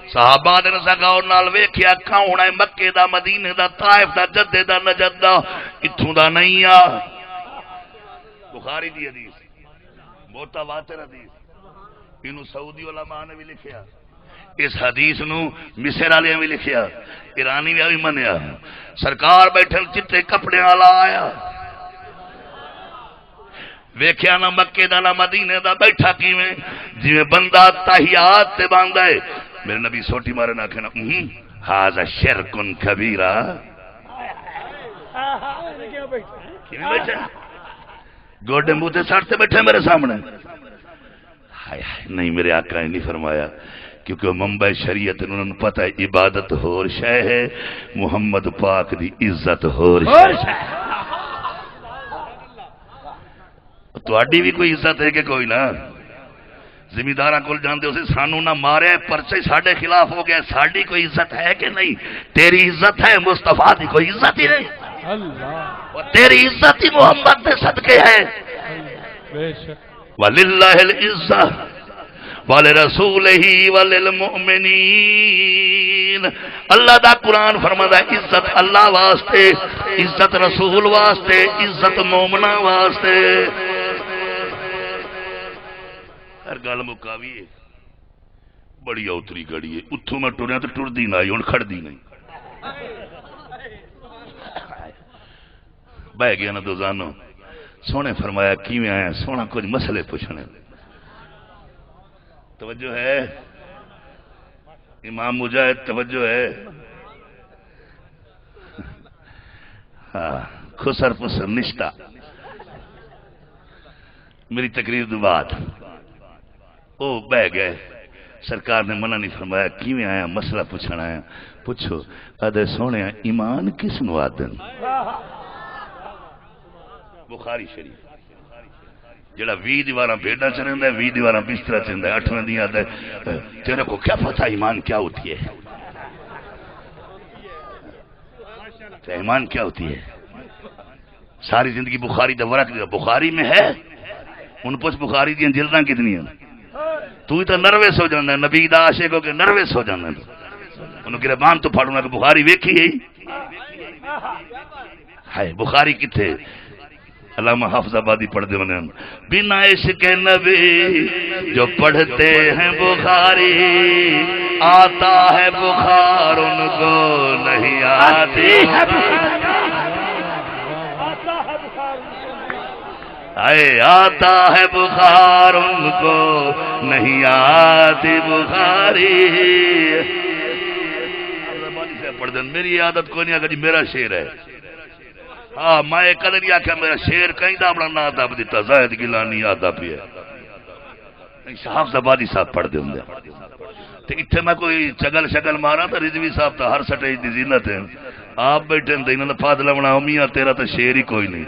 صحابہ نے سگاؤ نال ویکھیا کون ہے مکے دا مدینے دا طائف دا جدے دا نجد دا اتھوں دا نہیں آ بخاری دی حدیث متواتر حدیث اینو سعودی علماء نے بھی لکھیا اس حدیث نو مصر والے بھی لکھیا ایرانی بھی منیا سرکار بیٹھے چٹے کپڑے والا آیا ویکھیا نہ مکے دا نہ مدینے دا بیٹھا کیویں جویں بندہ تحیات تے باندا ہے میرے نبی سوٹی مارے نہ کہنا ھذا شرک کبیرہ کیویں بیٹھا گوڈے منہ تے سٹ تے بیٹھے میرے سامنے ہائے نہیں میرے آقا نے نہیں فرمایا کیونکہ منبع شریعت انہوں نے پتہ ہے عبادت ہور شے ہے محمد پاک دی عزت ہور شے تواڈی بھی کوئی عزت ہے کہ کوئی نہ زمینداراں کول جاندے ہو سانو نہ مارے پرچے ساڈے خلاف ہو گیا ساڈی کوئی عزت ہے کہ نہیں تیری عزت ہے مصطفیٰ دی کوئی عزت ہی نہیں اللہ تیری عزت ہی محمد دے صدقے ہے بے شک وللہ العزہ ولرسولہ وللمؤمنین اللہ دا قرآن فرماتا ہے عزت اللہ واسطے عزت رسول واسطے عزت مومنہ واسطے ہر گل مکاوی ہے بڑی اوتری گڑی ہے اتھوں میں ٹریا تو ٹردی نہ آئی ہوں کھڑدی نہیں بہ گیا نا دوزانو سونے فرمایا کیویں آیا سونا کچھ مسئلے پوچھنے توجہ ہے امام مجاہد توجہ ہے ہاں خسر پسر نشتہ میری تقریر دو بات او بہ گئے سرکار نے منع نہیں فرمایا کیویں آیا مسئلہ پوچھنا آیا پوچھو ادے سونے ایمان کس نو آدن بخاری شریف جڑا 20 دیواراں بھیڈاں چرندا ہے 20 دیواراں بستر چرندا ہے 8 دی آتا ہے تیرے کو کیا پتہ ایمان کیا ہوتی ہے ایمان کیا ہوتی ہے ساری زندگی بخاری دا ورق بخاری میں ہے ان پوچھ بخاری دی جلداں کتنی ہیں تو ہی تو نروس ہو جانا ہے نبی دا عاشق ہو کے نروس ہو جانا ہے انہوں گربان تو پھاڑوں گا کہ بخاری ویکھی ہے ہائے بخاری کتھے علامہ حافظ آبادی پڑھ دے بنے بنا عشق نبی جو پڑھتے ہیں بخاری آتا ہے بخار ان کو نہیں آتی آتا ہے بخار ان کو نہیں آتی بخاری پڑھ دیں میری عادت کو نہیں آگا جی میرا شعر ہے ہاں میں کدھر نہیں آخیا میرا شعر کہیں دا اپنا نا ادب دیتا زاہد گیلانی ادب ہے حافظ آبادی صاحب پڑھ دے ہوں تے اتنے میں کوئی چگل شگل مارا تو رضوی صاحب تو ہر سٹیج دی زینت ہے آپ بیٹھے ہیں انہوں نے فاضل بنا میاں تیرا تو شیر ہی کوئی نہیں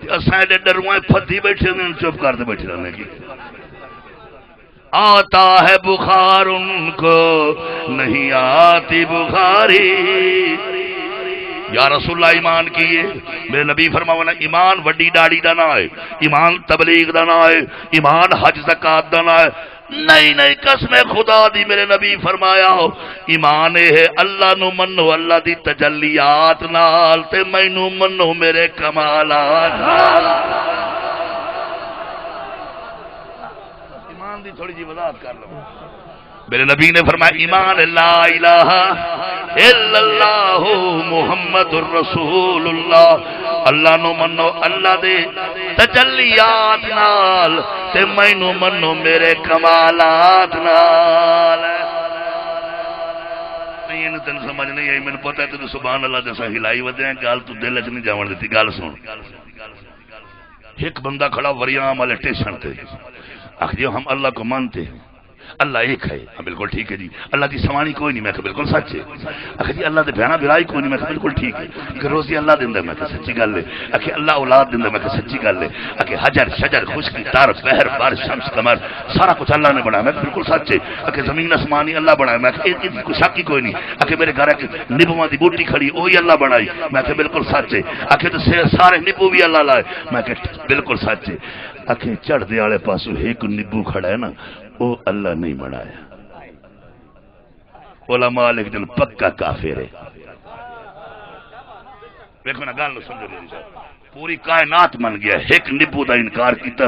اساں ایڈے ڈروائیں پھدی بیٹھے ہیں چپ کر دے بیٹھے رہنے کی آتا ہے بخار ان کو نہیں آتی بخاری یا رسول اللہ ایمان کیے میرے نبی فرماونا ایمان وڈی داڑھی دا نہ ہے ایمان تبلیغ دا نہ ہے ایمان حج زکات دا نہ ہے نہیں قسم خدا دی میرے نبی فرمایا ہو ایمان ہے اللہ نو منو اللہ دی تجلیات نال تے مینوں منو میرے کمالات نال ایمان دی تھوڑی جی وضاحت کر لو میرے نبی نے فرمایا ایمان لا الہ الا اللہ محمد الرسول اللہ اللہ نو منو اللہ دے تجلیات نال تے مینوں منو میرے کمالات نال نہیں انہوں تین سمجھ نہیں آئی میں پتہ ہے تو سبحان اللہ جیسا ہلائی ودے ہیں گال تو دل اچھ نہیں جاون دیتی گال سن ایک بندہ کھڑا وریام والے ٹیشن تے آخری ہم اللہ کو مانتے ہیں اللہ ایک ہے ہاں بالکل ٹھیک ہے جی اللہ کی سوانی کوئی نہیں میں کہ بالکل سچ ہے آخر جی اللہ دے بہنا برائی کوئی نہیں میں کہ بالکل ٹھیک ہے کہ روزی اللہ دیندا میں کہ سچی گل ہے آخر اللہ اولاد دیندا میں کہ سچی گل ہے آخر حجر شجر خشکی تار پہر بارش شمس قمر سارا کچھ اللہ نے بنایا میں کہ بالکل سچ ہے آخر زمین آسمانی اللہ بنایا میں کہ کوئی شک ہی کوئی نہیں آخر میرے گھر کے نبواں دی بوٹی کھڑی وہی اللہ بنائی میں کہ بالکل سچ ہے آخر تو سارے نبو بھی اللہ لائے میں کہ بالکل سچ ہے آخر چڑھ دے والے پاسو ایک نبو کھڑا ہے نا وہ اللہ نہیں بنایا علماء لیکن پکا کافر ہے دیکھو نا گل سمجھو میری صاحب پوری کائنات من گیا ایک نبو دا انکار کیتا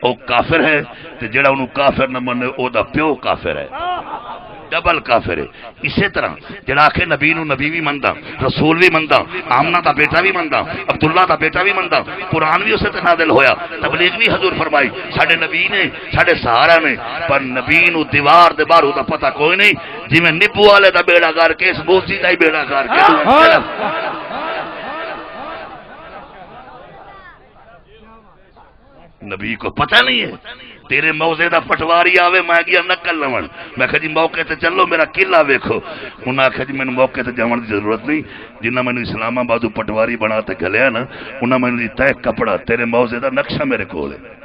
او کافر ہے تے جڑا انہوں کافر نہ منے او دا پیو کافر ہے ڈبل کافر ہے اسی طرح جڑا آخر نبی نو نبی بھی مندا رسول بھی مندا آمنہ دا بیٹا بھی مندا عبداللہ دا بیٹا بھی مندا قرآن بھی اسے تے نازل ہویا تبلیغ بھی حضور فرمائی ساڈے نبی نے ساڈے سہارا نے پر نبی نو دیوار دے باہر دا پتہ کوئی نہیں جی میں نبو والے دا بیڑا کر کے اس بوسی دا ہی بیڑا کر کے نبی کو پتہ نہیں ہے تیرے موزے دا پٹواری آوے میں گیا نکل لون میں کہا جی موقع تے چلو میرا قلعہ ویکھو انہاں کہا جی میں موقع تے جاون دی ضرورت نہیں جنہاں میں اسلام آباد پٹواری بنا تے گلیا نا انہاں میں تے کپڑا تیرے موزے دا نقشہ میرے کول ہے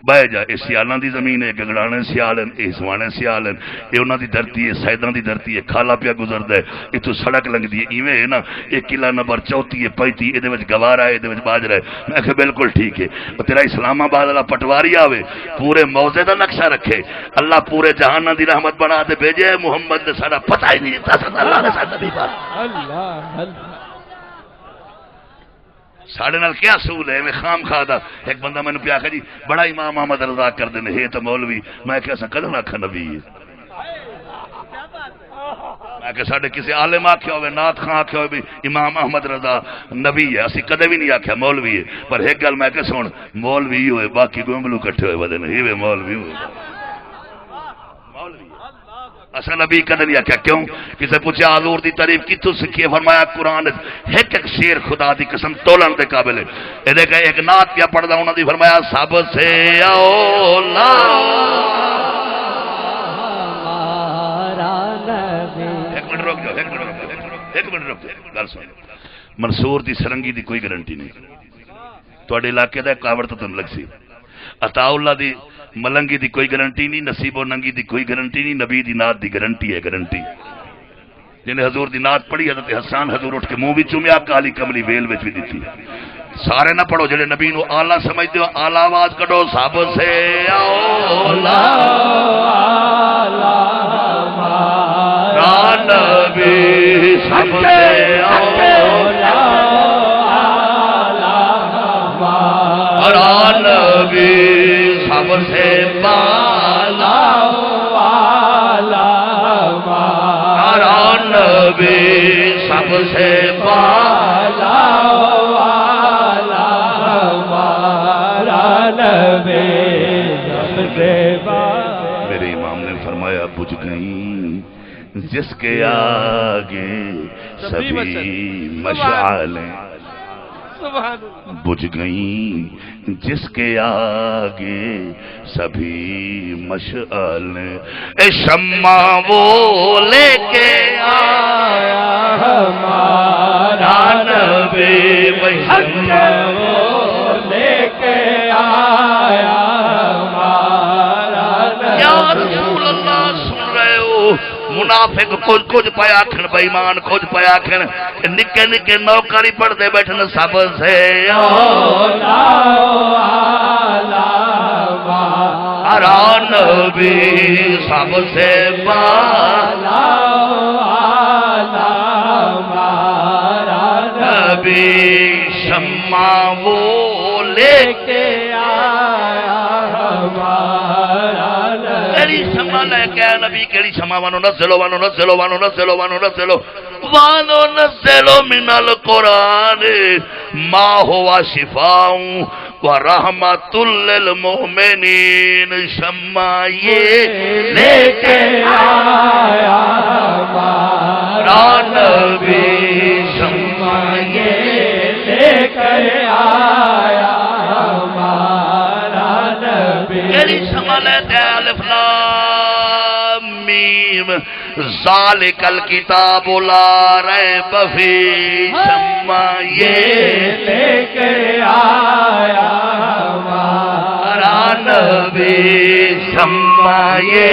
بہ جا یہ سیالاں دی زمین ہے گگڑانے سیال ہیں یہ سوانے سیال ہیں یہ انہاں دی دھرتی ہے سیداں دی دھرتی ہے کھالا پیا گزردا ہے اتو سڑک لنگدی ہے ایویں ہے نا یہ قلعہ نمبر 34 ہے 35 ادے وچ گوارا ہے ادے وچ باجرا ہے میں کہ بالکل ٹھیک ہے اور تیرا اسلام آباد والا پٹواری آوے پورے موضع دا نقشہ رکھے اللہ پورے جہان دی رحمت بنا دے بھیجے محمد نے سارا پتہ ہی نہیں دیتا اللہ نے سارا نبی پاک اللہ ساڑھے نال کیا سول ہے میں خام کھادا ایک بندہ میں نے پیا جی بڑا امام احمد رضا کر دینے ہے تو مولوی میں کہ ایسا کدھر آکھا نبی ہے میں کہ ساڑھے کسی عالم آکھیا ہوئے نات خان آکھیا ہوئے بھی امام احمد رضا نبی ہے اسی کدھے بھی نہیں آکھیا مولوی ہے پر ایک گل میں کہ سن مولوی ہوئے باقی گونگلو کٹھے ہوئے بدے نہیں ہوئے مولوی ہوئے اصل نبی کدھر نہیں آکھیا کیوں کسے پوچھے حضور دی تعریف کتوں سکھی ہے فرمایا قرآن ایک ایک شیر خدا دی قسم تولن دے قابل ہے اے دیکھا ایک نات پیا پڑھ دا انہوں نے فرمایا سب سے اولا ایک منٹ روک جاؤ گل سن منصور دی سرنگی دی کوئی گارنٹی نہیں تواڈے علاقے دا کاوڑ تو تن لگ سی عطا اللہ دی ملنگی دی کوئی گارنٹی نہیں نصیب و ننگی دی کوئی گارنٹی نہیں نبی دی نات دی گارنٹی ہے گارنٹی جنہیں حضور دی نات پڑھی حضرت حسان حضور اٹھ کے منہ بھی چومیا کالی کملی ویل وچ بھی دتی سارے نہ پڑھو جڑے نبی نو اعلی سمجھدے ہو اعلی آواز کڈو سب سے اولا نبی سب سے اولا نبی سب سے بالا والا نبی سب سے بالا والا نبی سب سے بالا میرے امام نے فرمایا بجھ گئی جس کے آگے سبھی مشعلیں بجھ گئیں جس کے آگے سبھی مشعل شمع وہ لے کے آیا ہمارا نبی شمع وہ لے کے آیا ہمارا نبی یا رسول اللہ سن رہے ہو منافق کچھ پیا آخر بے ایمان کچھ پیا آخر نکے نکے نوکری پڑھتے بیٹھن سب سے ہمارا نبی سب سے بالا ہمارا نبی شمع وہ لے کے آیا ہمارا کیڑی شمع لے کے آیا نبی کیڑی شمع وانو نزلو وانو نزلو وانو نزلو وانو نزلو وانو نزلو من القرآن ما ہوا شفاء ورحمت للمؤمنین شمع یہ لے کے آیا ہمارا نبی شمع یہ لے کے آیا ہمارا نبی کیڑی شمع لیتے ہیں الف لام میم ذالک الکتاب لا ریب فیہ شمع یہ لے کے آیا ہمارا نبی شمع یہ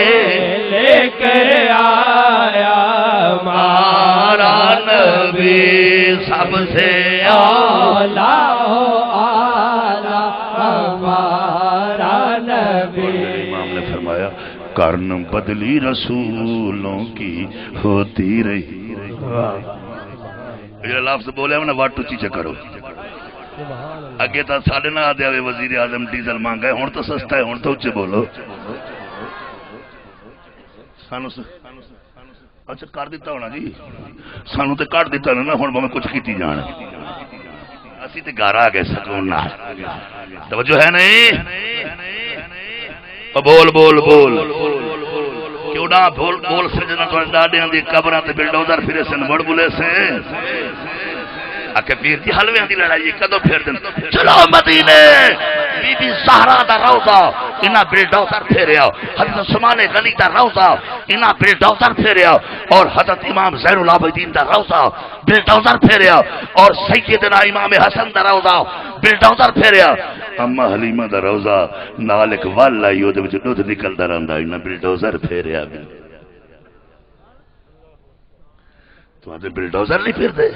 لے کے آیا ہمارا نبی سب سے اعلیٰ ہمارا نبی امام نے فرمایا کرن بدلی رسولوں کی ہوتی رہی یہ لفظ بولے ہم نے واٹ اچھی چکرو اگے تو ساڑھے نہ آدھے ہوئے وزیر اعظم ڈیزل مانگا ہے ہون تو سستا ہے ہون تو اچھے بولو اچھا کر دیتا ہونا جی سانو تے کٹ دیتا نا ہن میں کچھ کیتی جان اسی تے گھر آ گئے سکون نال توجہ ہے نہیں بول بول بول کیوں نہ بول بول سجنا تو ڈاڈیاں دی قبراں تے بلڈوزر پھرے سن مڑ بولے سے آکے پیر دی حلوے دی لڑائی کدو پھر دن چلو مدینے بی بی زہرا دا روضہ انہاں بلڈوزر پھیریا حضرت عثمان غنی دا روضہ انہاں بلڈوزر پھیریا اور حضرت امام زین العابدین دا روضہ بلڈوزر پھیریا اور سیدنا امام حسن دا روضہ بلڈوزر پھیریا اما حلیمہ دا روضہ نالک والا ہی دے وچ دودھ نکلدا رہندا انہاں بلڈوزر پھیریا تو اتے بلڈوزر نہیں پھردے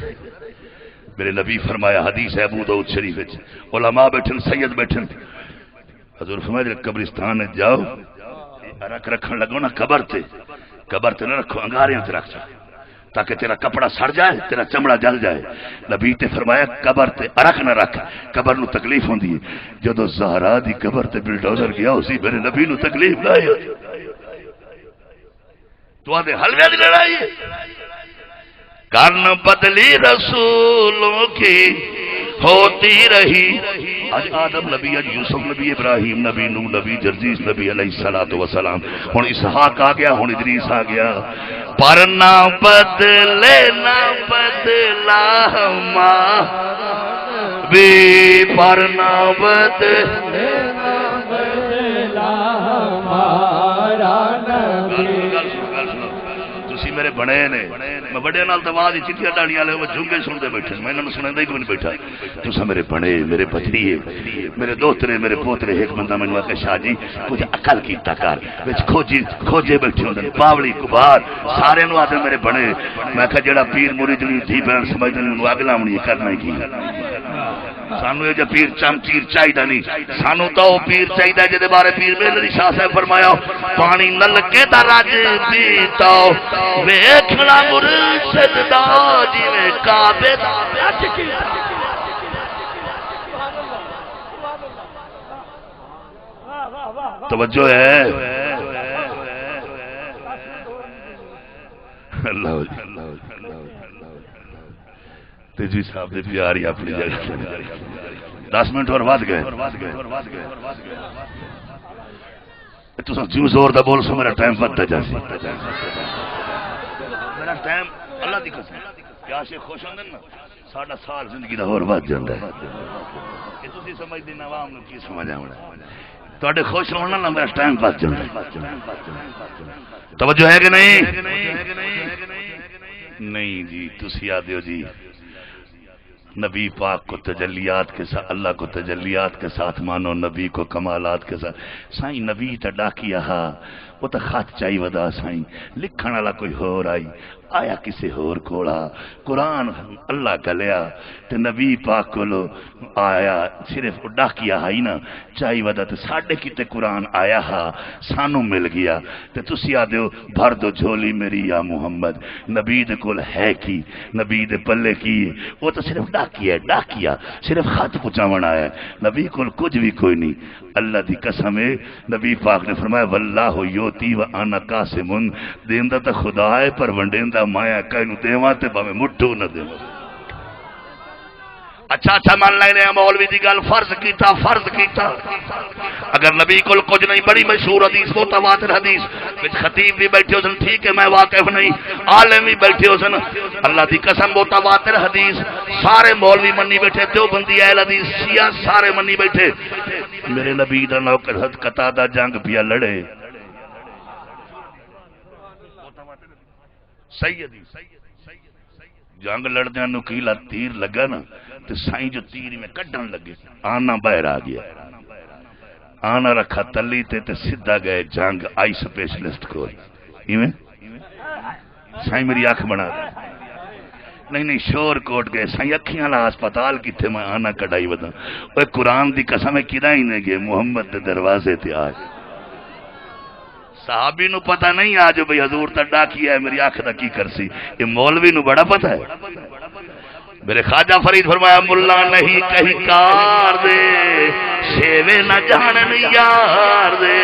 میرے نبی فرمایا حدیث ہے ابو داؤد شریف وچ علماء بیٹھن سید بیٹھن حضور فرمایا قبرستان میں جاؤ رکھ رکھن لگو نا قبر تے نہ رکھو انگاریاں تے رکھ تاکہ تیرا کپڑا سڑ جائے تیرا چمڑا جل جائے نبی تے فرمایا قبر تے ارک نہ رکھ قبر نو تکلیف ہوندی ہے جدوں زہرا دی قبر تے بلڈوزر گیا اسی میرے نبی نو تکلیف نہ ہوئی تو آدھے حلوے دی لڑائی کرن بدلی رسولوں کی ہوتی رہی آج آدم نبی آج یوسف نبی ابراہیم نبی نوح نبی جرزیز نبی علیہ السلام ہن اسحاق آ گیا ہن ادریس آ گیا پر نہ بدلے نہ بدلا ہمارا بھی پر نہ بدلے نہ بدلا ہمارا نبی میرے بڑے نے میں بڑے نال تو آواز چٹیاں ڈاڑیاں والے میں جھنگے سنتے بیٹھے میں انہوں نے سنا ہی کوئی نہیں بیٹھا تسا میرے بڑے میرے بچڑیے میرے دوترے میرے پوترے ایک بندہ مینوں آکھے شاہ جی کچھ عقل کیتا کر وچ کھوجے بیٹھے ہوندے باولی کبار سارے نوں آدھے میرے بڑے میں کہ جڑا پیر مرید نوں دھی بہن سمجھدے انہوں اگ لاونی کرنا ہی کی سانو یہ جو پیر چمچیر چاہیے نہیں سانو تو پیر چاہیے جہدے بارے پیر میل علی شاہ صاحب فرمایا پانی نلکے دا رج پیتا ویکھنا مرشد دا جویں کعبے دا رج کیتا توجہ ہے اللہ تیجی صاحب نے پیاری اپنی جگہ 10 منٹ اور بعد گئے تو جو زور دا بول سو میرا ٹائم بدتا جاسی میرا ٹائم اللہ دی قسم کیا شیخ خوش ہوندے نا ساڈا سال زندگی دا ہور ود جاندا ہے کہ تسی سمجھ دینا عوام نو کی سمجھ آونا تواڈے خوش ہونا نہ میرا ٹائم پاس جاندا ہے توجہ ہے کہ نہیں نہیں جی تسی آدھے ہو جی نبی پاک کو تجلیات کے ساتھ اللہ کو تجلیات کے ساتھ مانو نبی کو کمالات کے ساتھ سائیں نبی تا ڈاکیا ہا وہ تا خط چاہی ودا سائیں لکھن والا کوئی ہور آئی آیا کسی ہور کوڑا قرآن اللہ کا لیا تے نبی پاک کو لو آیا صرف ڈاکیا ہائی نا چاہی ودا تے ساڑھے کیتے قرآن آیا ہا سانو مل گیا تے تسی آدھے ہو بھر دو جھولی میری یا محمد نبی دے کول ہے کی نبی دے پلے کی وہ تو صرف ڈاکیا صرف خط پہنچاون آیا نبی کول کچھ بھی کوئی نہیں اللہ دی قسم ہے نبی پاک نے فرمایا واللہ یوتی و انا قاسمن دیندا تے خدا ہے پر ونڈیندا مایا کینو دیواں تے باویں مٹھو نہ دیواں اچھا مان لینے مولوی دی گل فرض کیتا اگر نبی کول کچھ نہیں بڑی مشہور حدیث متواتر حدیث وچ خطیب بھی بیٹھے ہو سن ٹھیک ہے میں واقف نہیں عالم بھی بیٹھے ہو سن اللہ دی قسم متواتر حدیث سارے مولوی منی بیٹھے دیوبندی اہل حدیث شیعہ سارے منی بیٹھے میرے نبی دا نوکر حضرت قتادہ جنگ پیا لڑے سیدی جنگ لڑدیاں نکیلا تیر لگا نا تو سائیں جو تیر میں کڈن لگے آنا باہر آ گیا آنا رکھا تلی تے سدھا گئے جنگ آئی سپیشلسٹ کو ایویں سائیں میری آنکھ بنا دے نہیں شور کوٹ گئے سائیں اکھیاں لا ہسپتال کی تھے میں آنا کڈائی ودا وہ قرآن دی قسم کدا ہی نہیں گئے محمد دے دروازے تے آج صحابی نو پتہ نہیں آج بھئی حضور تا ڈاکیا ہے میری آنکھ دا کی کرسی یہ مولوی نو بڑا پتہ ہے میرے خواجہ فرید فرمایا ملا نہیں کہیں کار دے شیوے نہ جانن یار دے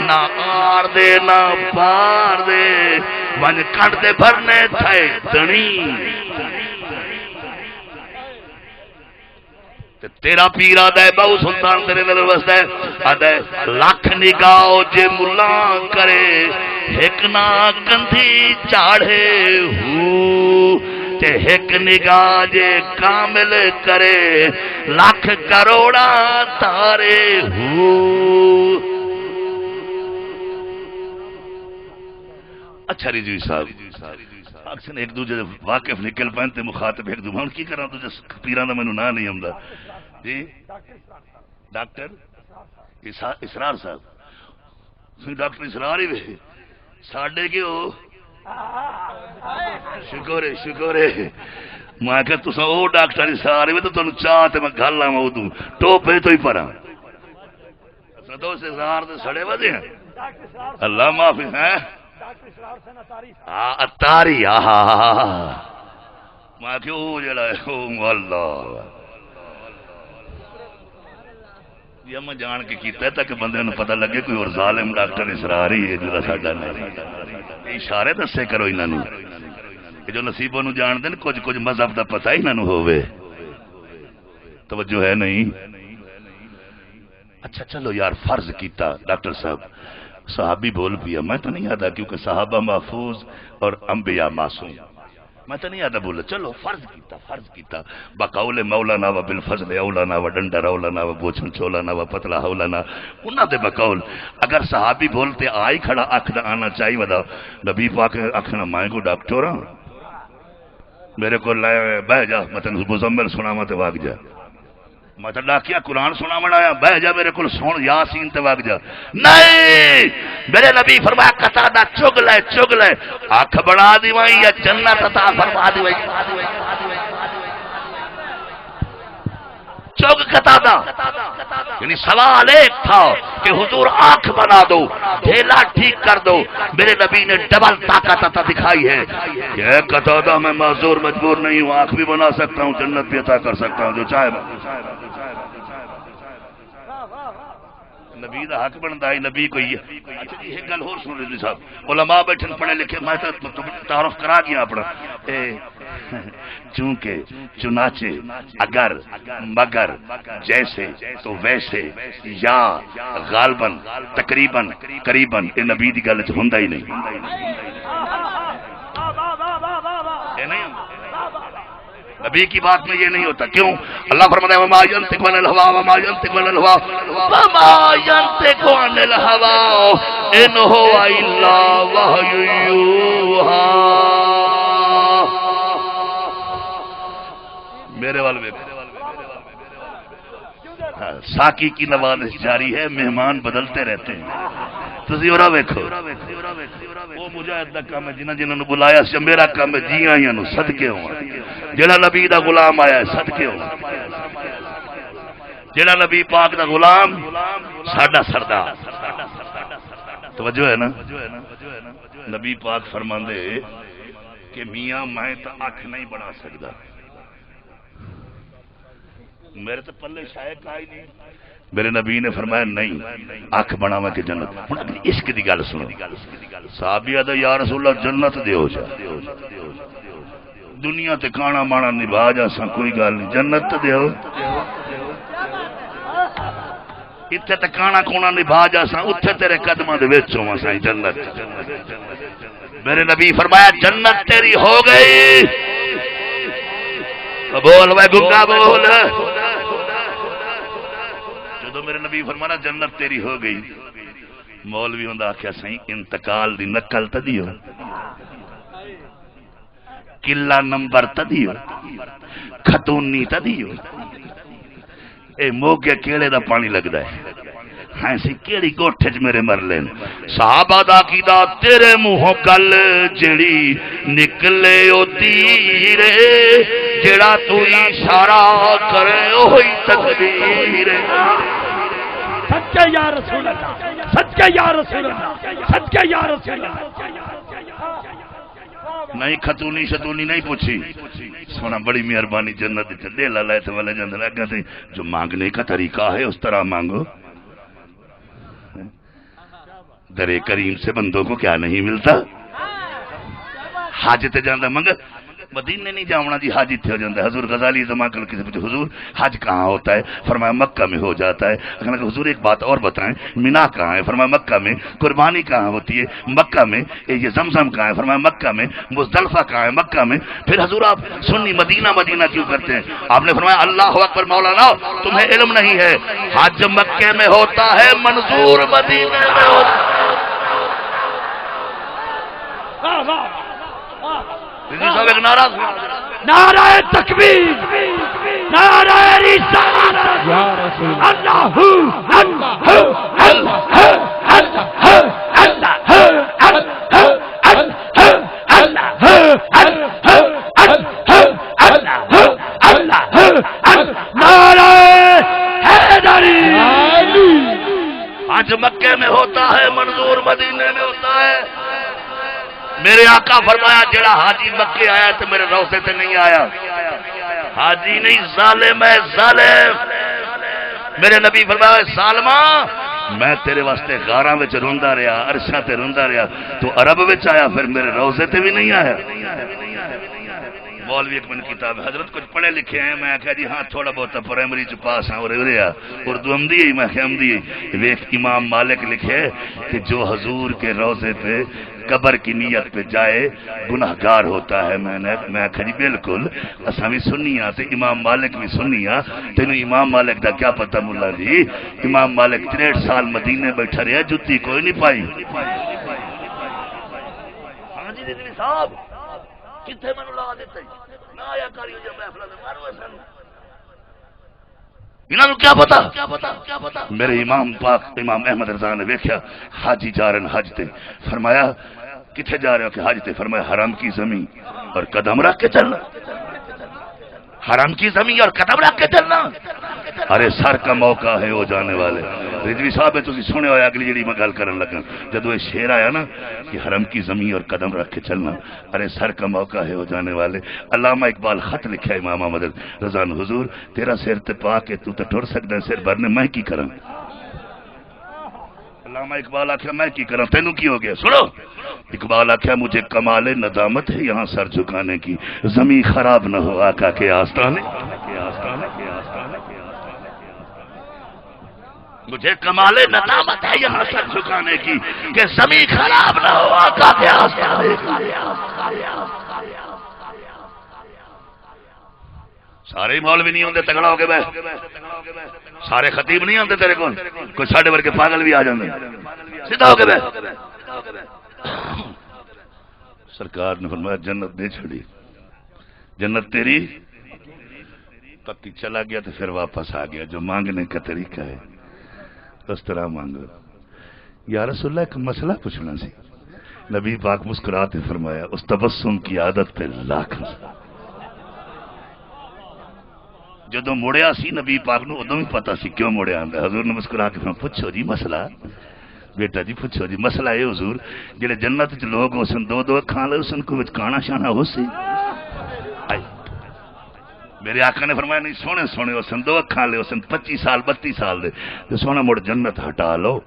نہ آر دے نہ پار دے ون کٹ دے بھرنے تھے دنی تیرا پیر آدھا ہے بہو سلطان تیرے نظر وستا ہے آدھا ہے لاکھ نگاہ جے ملان کرے ایک نہ گندھی چاڑھے ہو تے ایک نگاہ جے کامل کرے لاکھ کروڑا تارے ہو اچھا رضوی صاحب اکثر ایک دوجہ واقف نکل پہنتے مخاطب ایک دو کی کرنا تو پیران دا میں نہ نہیں ہمدا جی ڈاکٹر اسرار صاحب ڈاکٹر اسرار ہی وے ساڑھے کی ہو شکر ہے میں کہ تسا او ڈاکٹر اسرار ہی وے تو تنو چاہتے میں گھر لاں مو دوں ٹوپے تو ہی پڑھا تو سے اسرار دے سڑے وزے ہیں اللہ معافی ہیں اتاری میں کہ او جڑا ہے اللہ یہ میں جان کے کیتا ہے تاکہ بندے نو پتہ لگے کوئی اور ظالم ڈاکٹر اسرار ہی ہے جو ساڈا نہیں اشارے دسے کرو انہاں نو کہ جو نصیبوں نو جان دے کچھ مذہب دا پتہ ہی انہاں نو ہوے توجہ ہے نہیں اچھا چلو یار فرض کیتا ڈاکٹر صاحب صحابی بول پیا میں تو نہیں آتا کیونکہ صحابہ محفوظ اور انبیاء معصوم میں تو نہیں آتا بولا چلو فرض کیتا بقول مولانا و بالفضل اولانا و ڈنڈر اولانا و بوچھن چولانا و پتلا ہولانا انہاں دے بقول اگر صحابی بولتے آئی کھڑا اکھنا آنا چاہیے ودا نبی پاک اکھنا مائیں کو ڈاکٹر ہاں میرے کو لائے بہ جا مطلب مزمل سنا مت واگ جا میں تو ڈاکیا قرآن سنا منایا بہ جا میرے کو سن یاسین تے واگ جا نہیں میرے نبی فرمایا قطادہ چگ لے آنکھ بڑھا دی وہیں یا جنت عطا فرما دی وہیں چگ قطادہ یعنی سوال ایک تھا کہ حضور آنکھ بنا دو ڈھیلا ٹھیک کر دو میرے نبی نے ڈبل طاقت عطا دکھائی ہے کہ اے قطادہ میں معذور مجبور نہیں ہوں آنکھ بھی بنا سکتا ہوں جنت بھی عطا کر سکتا ہوں جو چاہے نبی دا حق بنتا ہے نبی کو یہ گل ہو سن رضوی صاحب علماء بیٹھن پڑھے لکھے میں تعارف کرا گیا اپنا چونکہ چنانچہ اگر مگر جیسے تو ویسے یا غالباً تقریباً قریباً یہ نبی دی گل ہوندا ہی نہیں نبی کی بات میں یہ نہیں ہوتا. کیوں؟ اللہ فرماتا ہے وما ينطق عن الهوى وما ينطق عن الهوى وما ينطق عن الهوى ان هو الا وحي يوحى. میرے والے ساکی کی نوازش جاری ہے، مہمان بدلتے رہتے ہیں. تسی اورا ویکھو وہ مجاہد دا کام ہے جنہاں نو بلایا سی، میرا کام ہے جی آئیاں نو صدقے ہوں. جڑا نبی دا غلام آیا ہے صدقے ہوں، جڑا نبی پاک دا غلام ساڈا سردار. توجہ ہے نا؟ نبی پاک فرماندے کہ میاں میں تو اکھ نہیں بنا سکتا، میرے تو پلے شاید کا ہی نہیں. میرے نبی نے فرمایا نہیں، اکھ بناوا کے جنت. ہن اگلی عشق دی گل سنو. صحابی آدا یا رسول اللہ جنت دیو جا، دنیا تے کھانا مانا نبھا جا سا کوئی گل نہیں، جنت تے دیو. اتنے تے کھانا کونا نبھا جا سا، اتنے تیرے قدماں دے وچ ہوواں سا جنت. میرے نبی فرمایا جنت تیری ہو گئی. بول وے گنگا بول. جدو میرے نبی فرمانا جنت تیری ہو گئی، مولوی ہوندا آکھیا سائیں انتقال دی نقل تے دیو، قلعہ نمبر تے دیو، کھتونی تے دیو. اے موگے کیڑے دا پانی لگدا ہے ہاں سی کیڑی گوٹھے چ میرے مر لین. صحابہ دا عقیدہ تیرے منہوں گل جڑی نکلے او تیرے، جڑا تو اشارہ کرے وہی تقدیر. صدقے یا رسول اللہ، صدقے یا رسول اللہ، صدقے یا رسول اللہ. نہیں کھتونی شتونی نہیں پوچھی. سونا بڑی مہربانی جنت تے دل لے تے والے جندے لگا تے جو مانگنے کا طریقہ ہے اس طرح مانگو. در کریم سے بندوں کو کیا نہیں ملتا. حج تے جاندا منگ مدینے نہیں جاؤنا جی، حج اتنے ہو جاتا ہے. حضور غزالی زمان کل کسی پوچھے حضور حج کہاں ہوتا ہے؟ فرمایا مکہ میں ہو جاتا ہے. کہ حضور ایک بات اور بتائیں، مینا کہاں ہے؟ فرمایا مکہ میں. قربانی کہاں ہوتی ہے؟ مکہ میں. یہ زمزم کہاں ہے؟ فرمایا مکہ میں. مزدلفہ کہاں ہے؟ مکہ میں. پھر حضور آپ سنی مدینہ مدینہ کیوں کرتے ہیں؟ آپ نے فرمایا اللہ اکبر مولانا تمہیں علم نہیں ہے، حج مکے میں ہوتا ہے، منظور مدینے میں ہوتا ہے. نعرہ تکبیر، نعرہ رسالت، اللہ نعرہ حیدری. آج مکے میں ہوتا ہے، منظور مدینے میں ہوتا ہے. میرے آقا فرمایا جڑا حاجی مکے آیا تو میرے روزے تے نہیں آیا، حاجی نہیں ظالم ہے ظالم. میرے نبی فرمایا سالمہ میں تیرے واسطے غاراں وچ روندا رہیا، عرشاں تے روندا رہیا، تو عرب وچ آیا پھر میرے روزے تے بھی نہیں آیا. مولوی ایک من کتاب حضرت کچھ پڑھے لکھے ہیں، میں کہا جی ہاں تھوڑا بہت پرائمری چ پاس ہاں اور اردو عمدی ہے. میں کہ عمدی ویکھ امام مالک لکھے کہ جو حضور کے روزے پہ قبر کی نیت پہ جائے گناہگار ہوتا ہے. میں کہا جی بالکل اساں بھی سنی ہاں تے امام مالک بھی سنی ہاں. تینوں امام مالک دا کیا پتہ مولا جی؟ امام مالک 63 سال مدینے بیٹھا رہا، جتی کوئی نہیں پائی. ہاں جی رضوی صاحب کتنے میں لا دیتے نہ آیا کاریو جب محفلہ میں مارو ایسا انہوں کیا پتا. میرے امام پاک امام احمد رضا نے ویکھیا حاجی جا رہے حج تے، فرمایا کتنے جا رہے ہو کہ حج تے؟ فرمایا حرم کی زمین اور قدم رکھ کے چلنا، حرم کی زمین اور قدم رکھ کے چلنا. ارے سر کا موقع ہے وہ جانے والے. رضوی صاحب ہے تسی سنے ہوئے اگلی جڑی میں گل کرن لگا جدو یہ شعر آیا نا کہ حرم کی زمین اور قدم رکھ کے چلنا، ارے سر کا موقع ہے وہ جانے والے. علامہ اقبال خط لکھا ہے امام احمد رضا نے، حضور تیرا سر تے پا کے تو ٹر سکتا ہے، سر بھرنے میں کی کراں. علامہ اقبال آخیا میں کی کراں، تینوں کی ہو گیا؟ سنو اقبال آخیا مجھے کمال ندامت ہے یہاں سر جھکانے کی، زمین خراب نہ ہو آقا کے آستانے. مجھے کمال ندامت ہے یہاں سر جھکانے کی کہ زمین خراب نہ ہو آقا کے آستانے. سارے مولوی نہیں ہوندے تگڑا ہو کے بہ سارے خطیب نہیں آتے تیرے کو کوئی ساڈے ورگے پاگل بھی آ جاندے سیدھا ہو کے بہ سرکار نے فرمایا جنت دے چھڑی جنت تیری پکی چلا گیا تو پھر واپس آ گیا جو مانگنے کا طریقہ ہے اس طرح مانگو یا رسول اللہ ایک مسئلہ پوچھنا سی نبی پاک مسکراتے فرمایا اس تبسم کی عادت پہ لاکھ جدو مڑیا سی نبی پاک نو ادو بھی پتا سی کیوں مڑیا آندا حضور نے مسکرا کے فرمایا پوچھو جی مسئلہ بیٹا جی پوچھو جی مسئلہ ہے حضور جڑے جنت وچ لوگ ہوسن دو دو کھا لے حسن کو وچ کانا شانا ہو سی میرے آقا نے فرمایا نہیں سونے سونے حسن دو کھا لے حسن 25 سال 32 سال دے تو سونا مڑ جنت ہٹا لو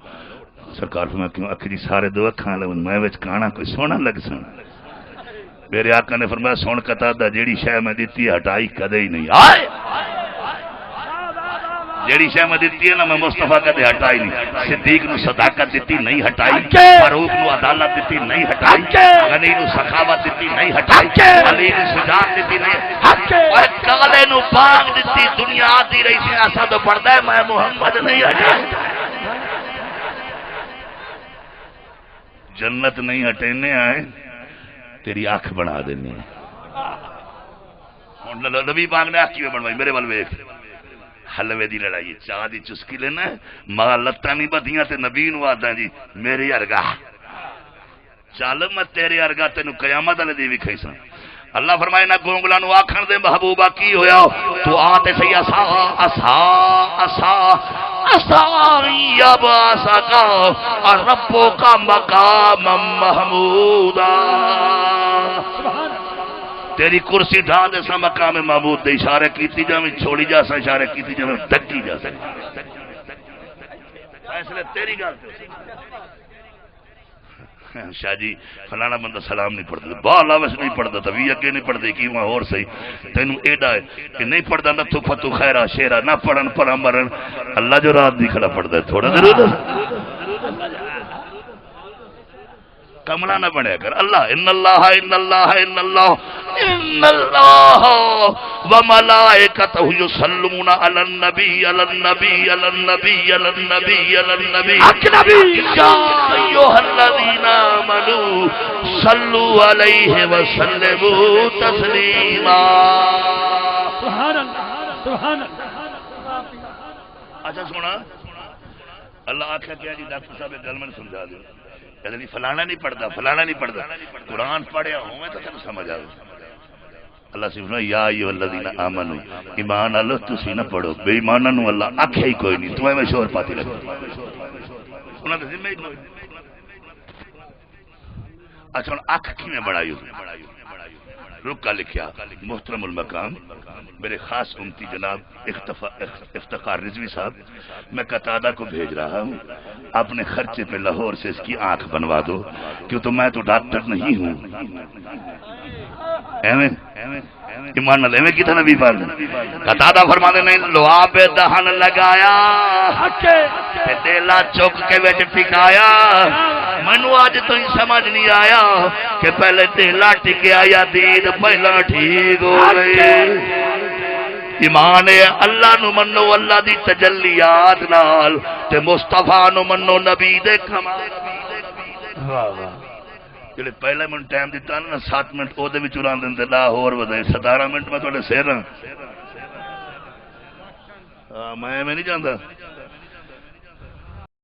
سرکار فرمایا کیوں آخر جی سارے دو کھا لے میں وچ کانا کوئی سونا لگ سن میرے آقا نے فرمایا سون کتا دا جیڑی شے میں دیتی ہٹائی کدے ہی نہیں آئے جیڑی شے میں دیتی ہے نا میں مصطفیٰ کدے ہٹائی نہیں صدیق نو صداقت دیتی نہیں ہٹائی فاروق نو عدالت دیتی نہیں ہٹائی غنی نو سخاوت دیتی نہیں ہٹائی علی نو شجاعت دیتی نہیں اوے کالے نو باغ دیتی دنیا آتی رہی سی ایسا تو پڑھتا ہے میں محمد نہیں ہٹائی جنت نہیں ہٹینے آئے تیری آنکھ بنا دینی نبی پاک نے آنکھ کیوں بنوائی میرے بل ویکھ حلوے دی لڑائی چاہ دی چسکی لینا ماں لتاں نہیں بدیاں تے نبی نو آدھا جی میرے ارگا چل میں تیرے ارگا تینوں قیامت والے دی وکھائی سا اللہ فرمائے نہ گونگلا نو آکھن دے محبوبہ کی ہویا تو آتے سی اسا اسا اسا اسا یا باسا کا ربو کا مقام محمودا تیری کرسی ڈھا دے سا مقام محمود دے اشارے کیتی جا میں چھوڑی جا سا اشارے کیتی جا میں ڈکی جا سا فیصلے تیری گل شاہ جی فلانا بندہ سلام نہیں پڑھتا بالا ویسے نہیں پڑھتا تو بھی اگے نہیں پڑھتے کی وہاں اور صحیح تینوں ایڈا ہے کہ نہیں پڑھتا نہ تو فتو خیرہ شیرہ نہ پڑھن پڑھا مرن اللہ جو رات دی کھڑا پڑھتا ہے تھوڑا ضرور کملا نہ بنے کر اللہ ان اللہ ان اللہ ان اللہ ان اللہ وملائکتہ یصلون علی النبی علی النبی علی النبی علی النبی علی النبی یا ایھا الذین آمنوا صلوا علیہ وسلموا تسلیما سبحان اللہ سبحان اللہ اچھا سونا اللہ آخیا کیا جی ڈاکٹر صاحب گل میں سمجھا دو نہیں فلانا نہیں پڑھتا فلانا نہیں پڑھتا قرآن پڑھیا ہوں تو تم سمجھ آؤ اللہ سے فرمایا یا ایھا الذین آمنو ایمان اللہ تسی نہ پڑھو بے ایماناں نو اللہ آکھیا ہی کوئی نہیں تو میں شور پاتی لگا انہاں دے ذمہ ہی کوئی اچھا اکھ کیویں بڑھائی رکا لکھیا محترم المقام میرے خاص امتی جناب افتخار رضوی صاحب میں قتادہ کو بھیج رہا ہوں اپنے خرچے پہ لاہور سے اس کی آنکھ بنوا دو کیوں تو میں تو ڈاکٹر نہیں ہوں ایمان نال ایویں کیتا نبی پاک قتادہ فرماتے نے لوہا پہ دہن لگایا تے دیلا چوک کے وچ ٹکایا مینوں اج تو ہی سمجھ نہیں آیا کہ پہلے دیلا ٹکیا یا دید پہلا ٹھیک ہو گئی ایمان اللہ نو منو اللہ دی تجلیات نال تے مصطفیٰ نو منو نبی دے کمال واہ واہ جڑے پہلے من ٹائم دیتا نا 7 منٹ او دے وچ اڑا دندے لاہور ودے 17 منٹ میں تواڈے سیر ہاں میں نہیں جاندا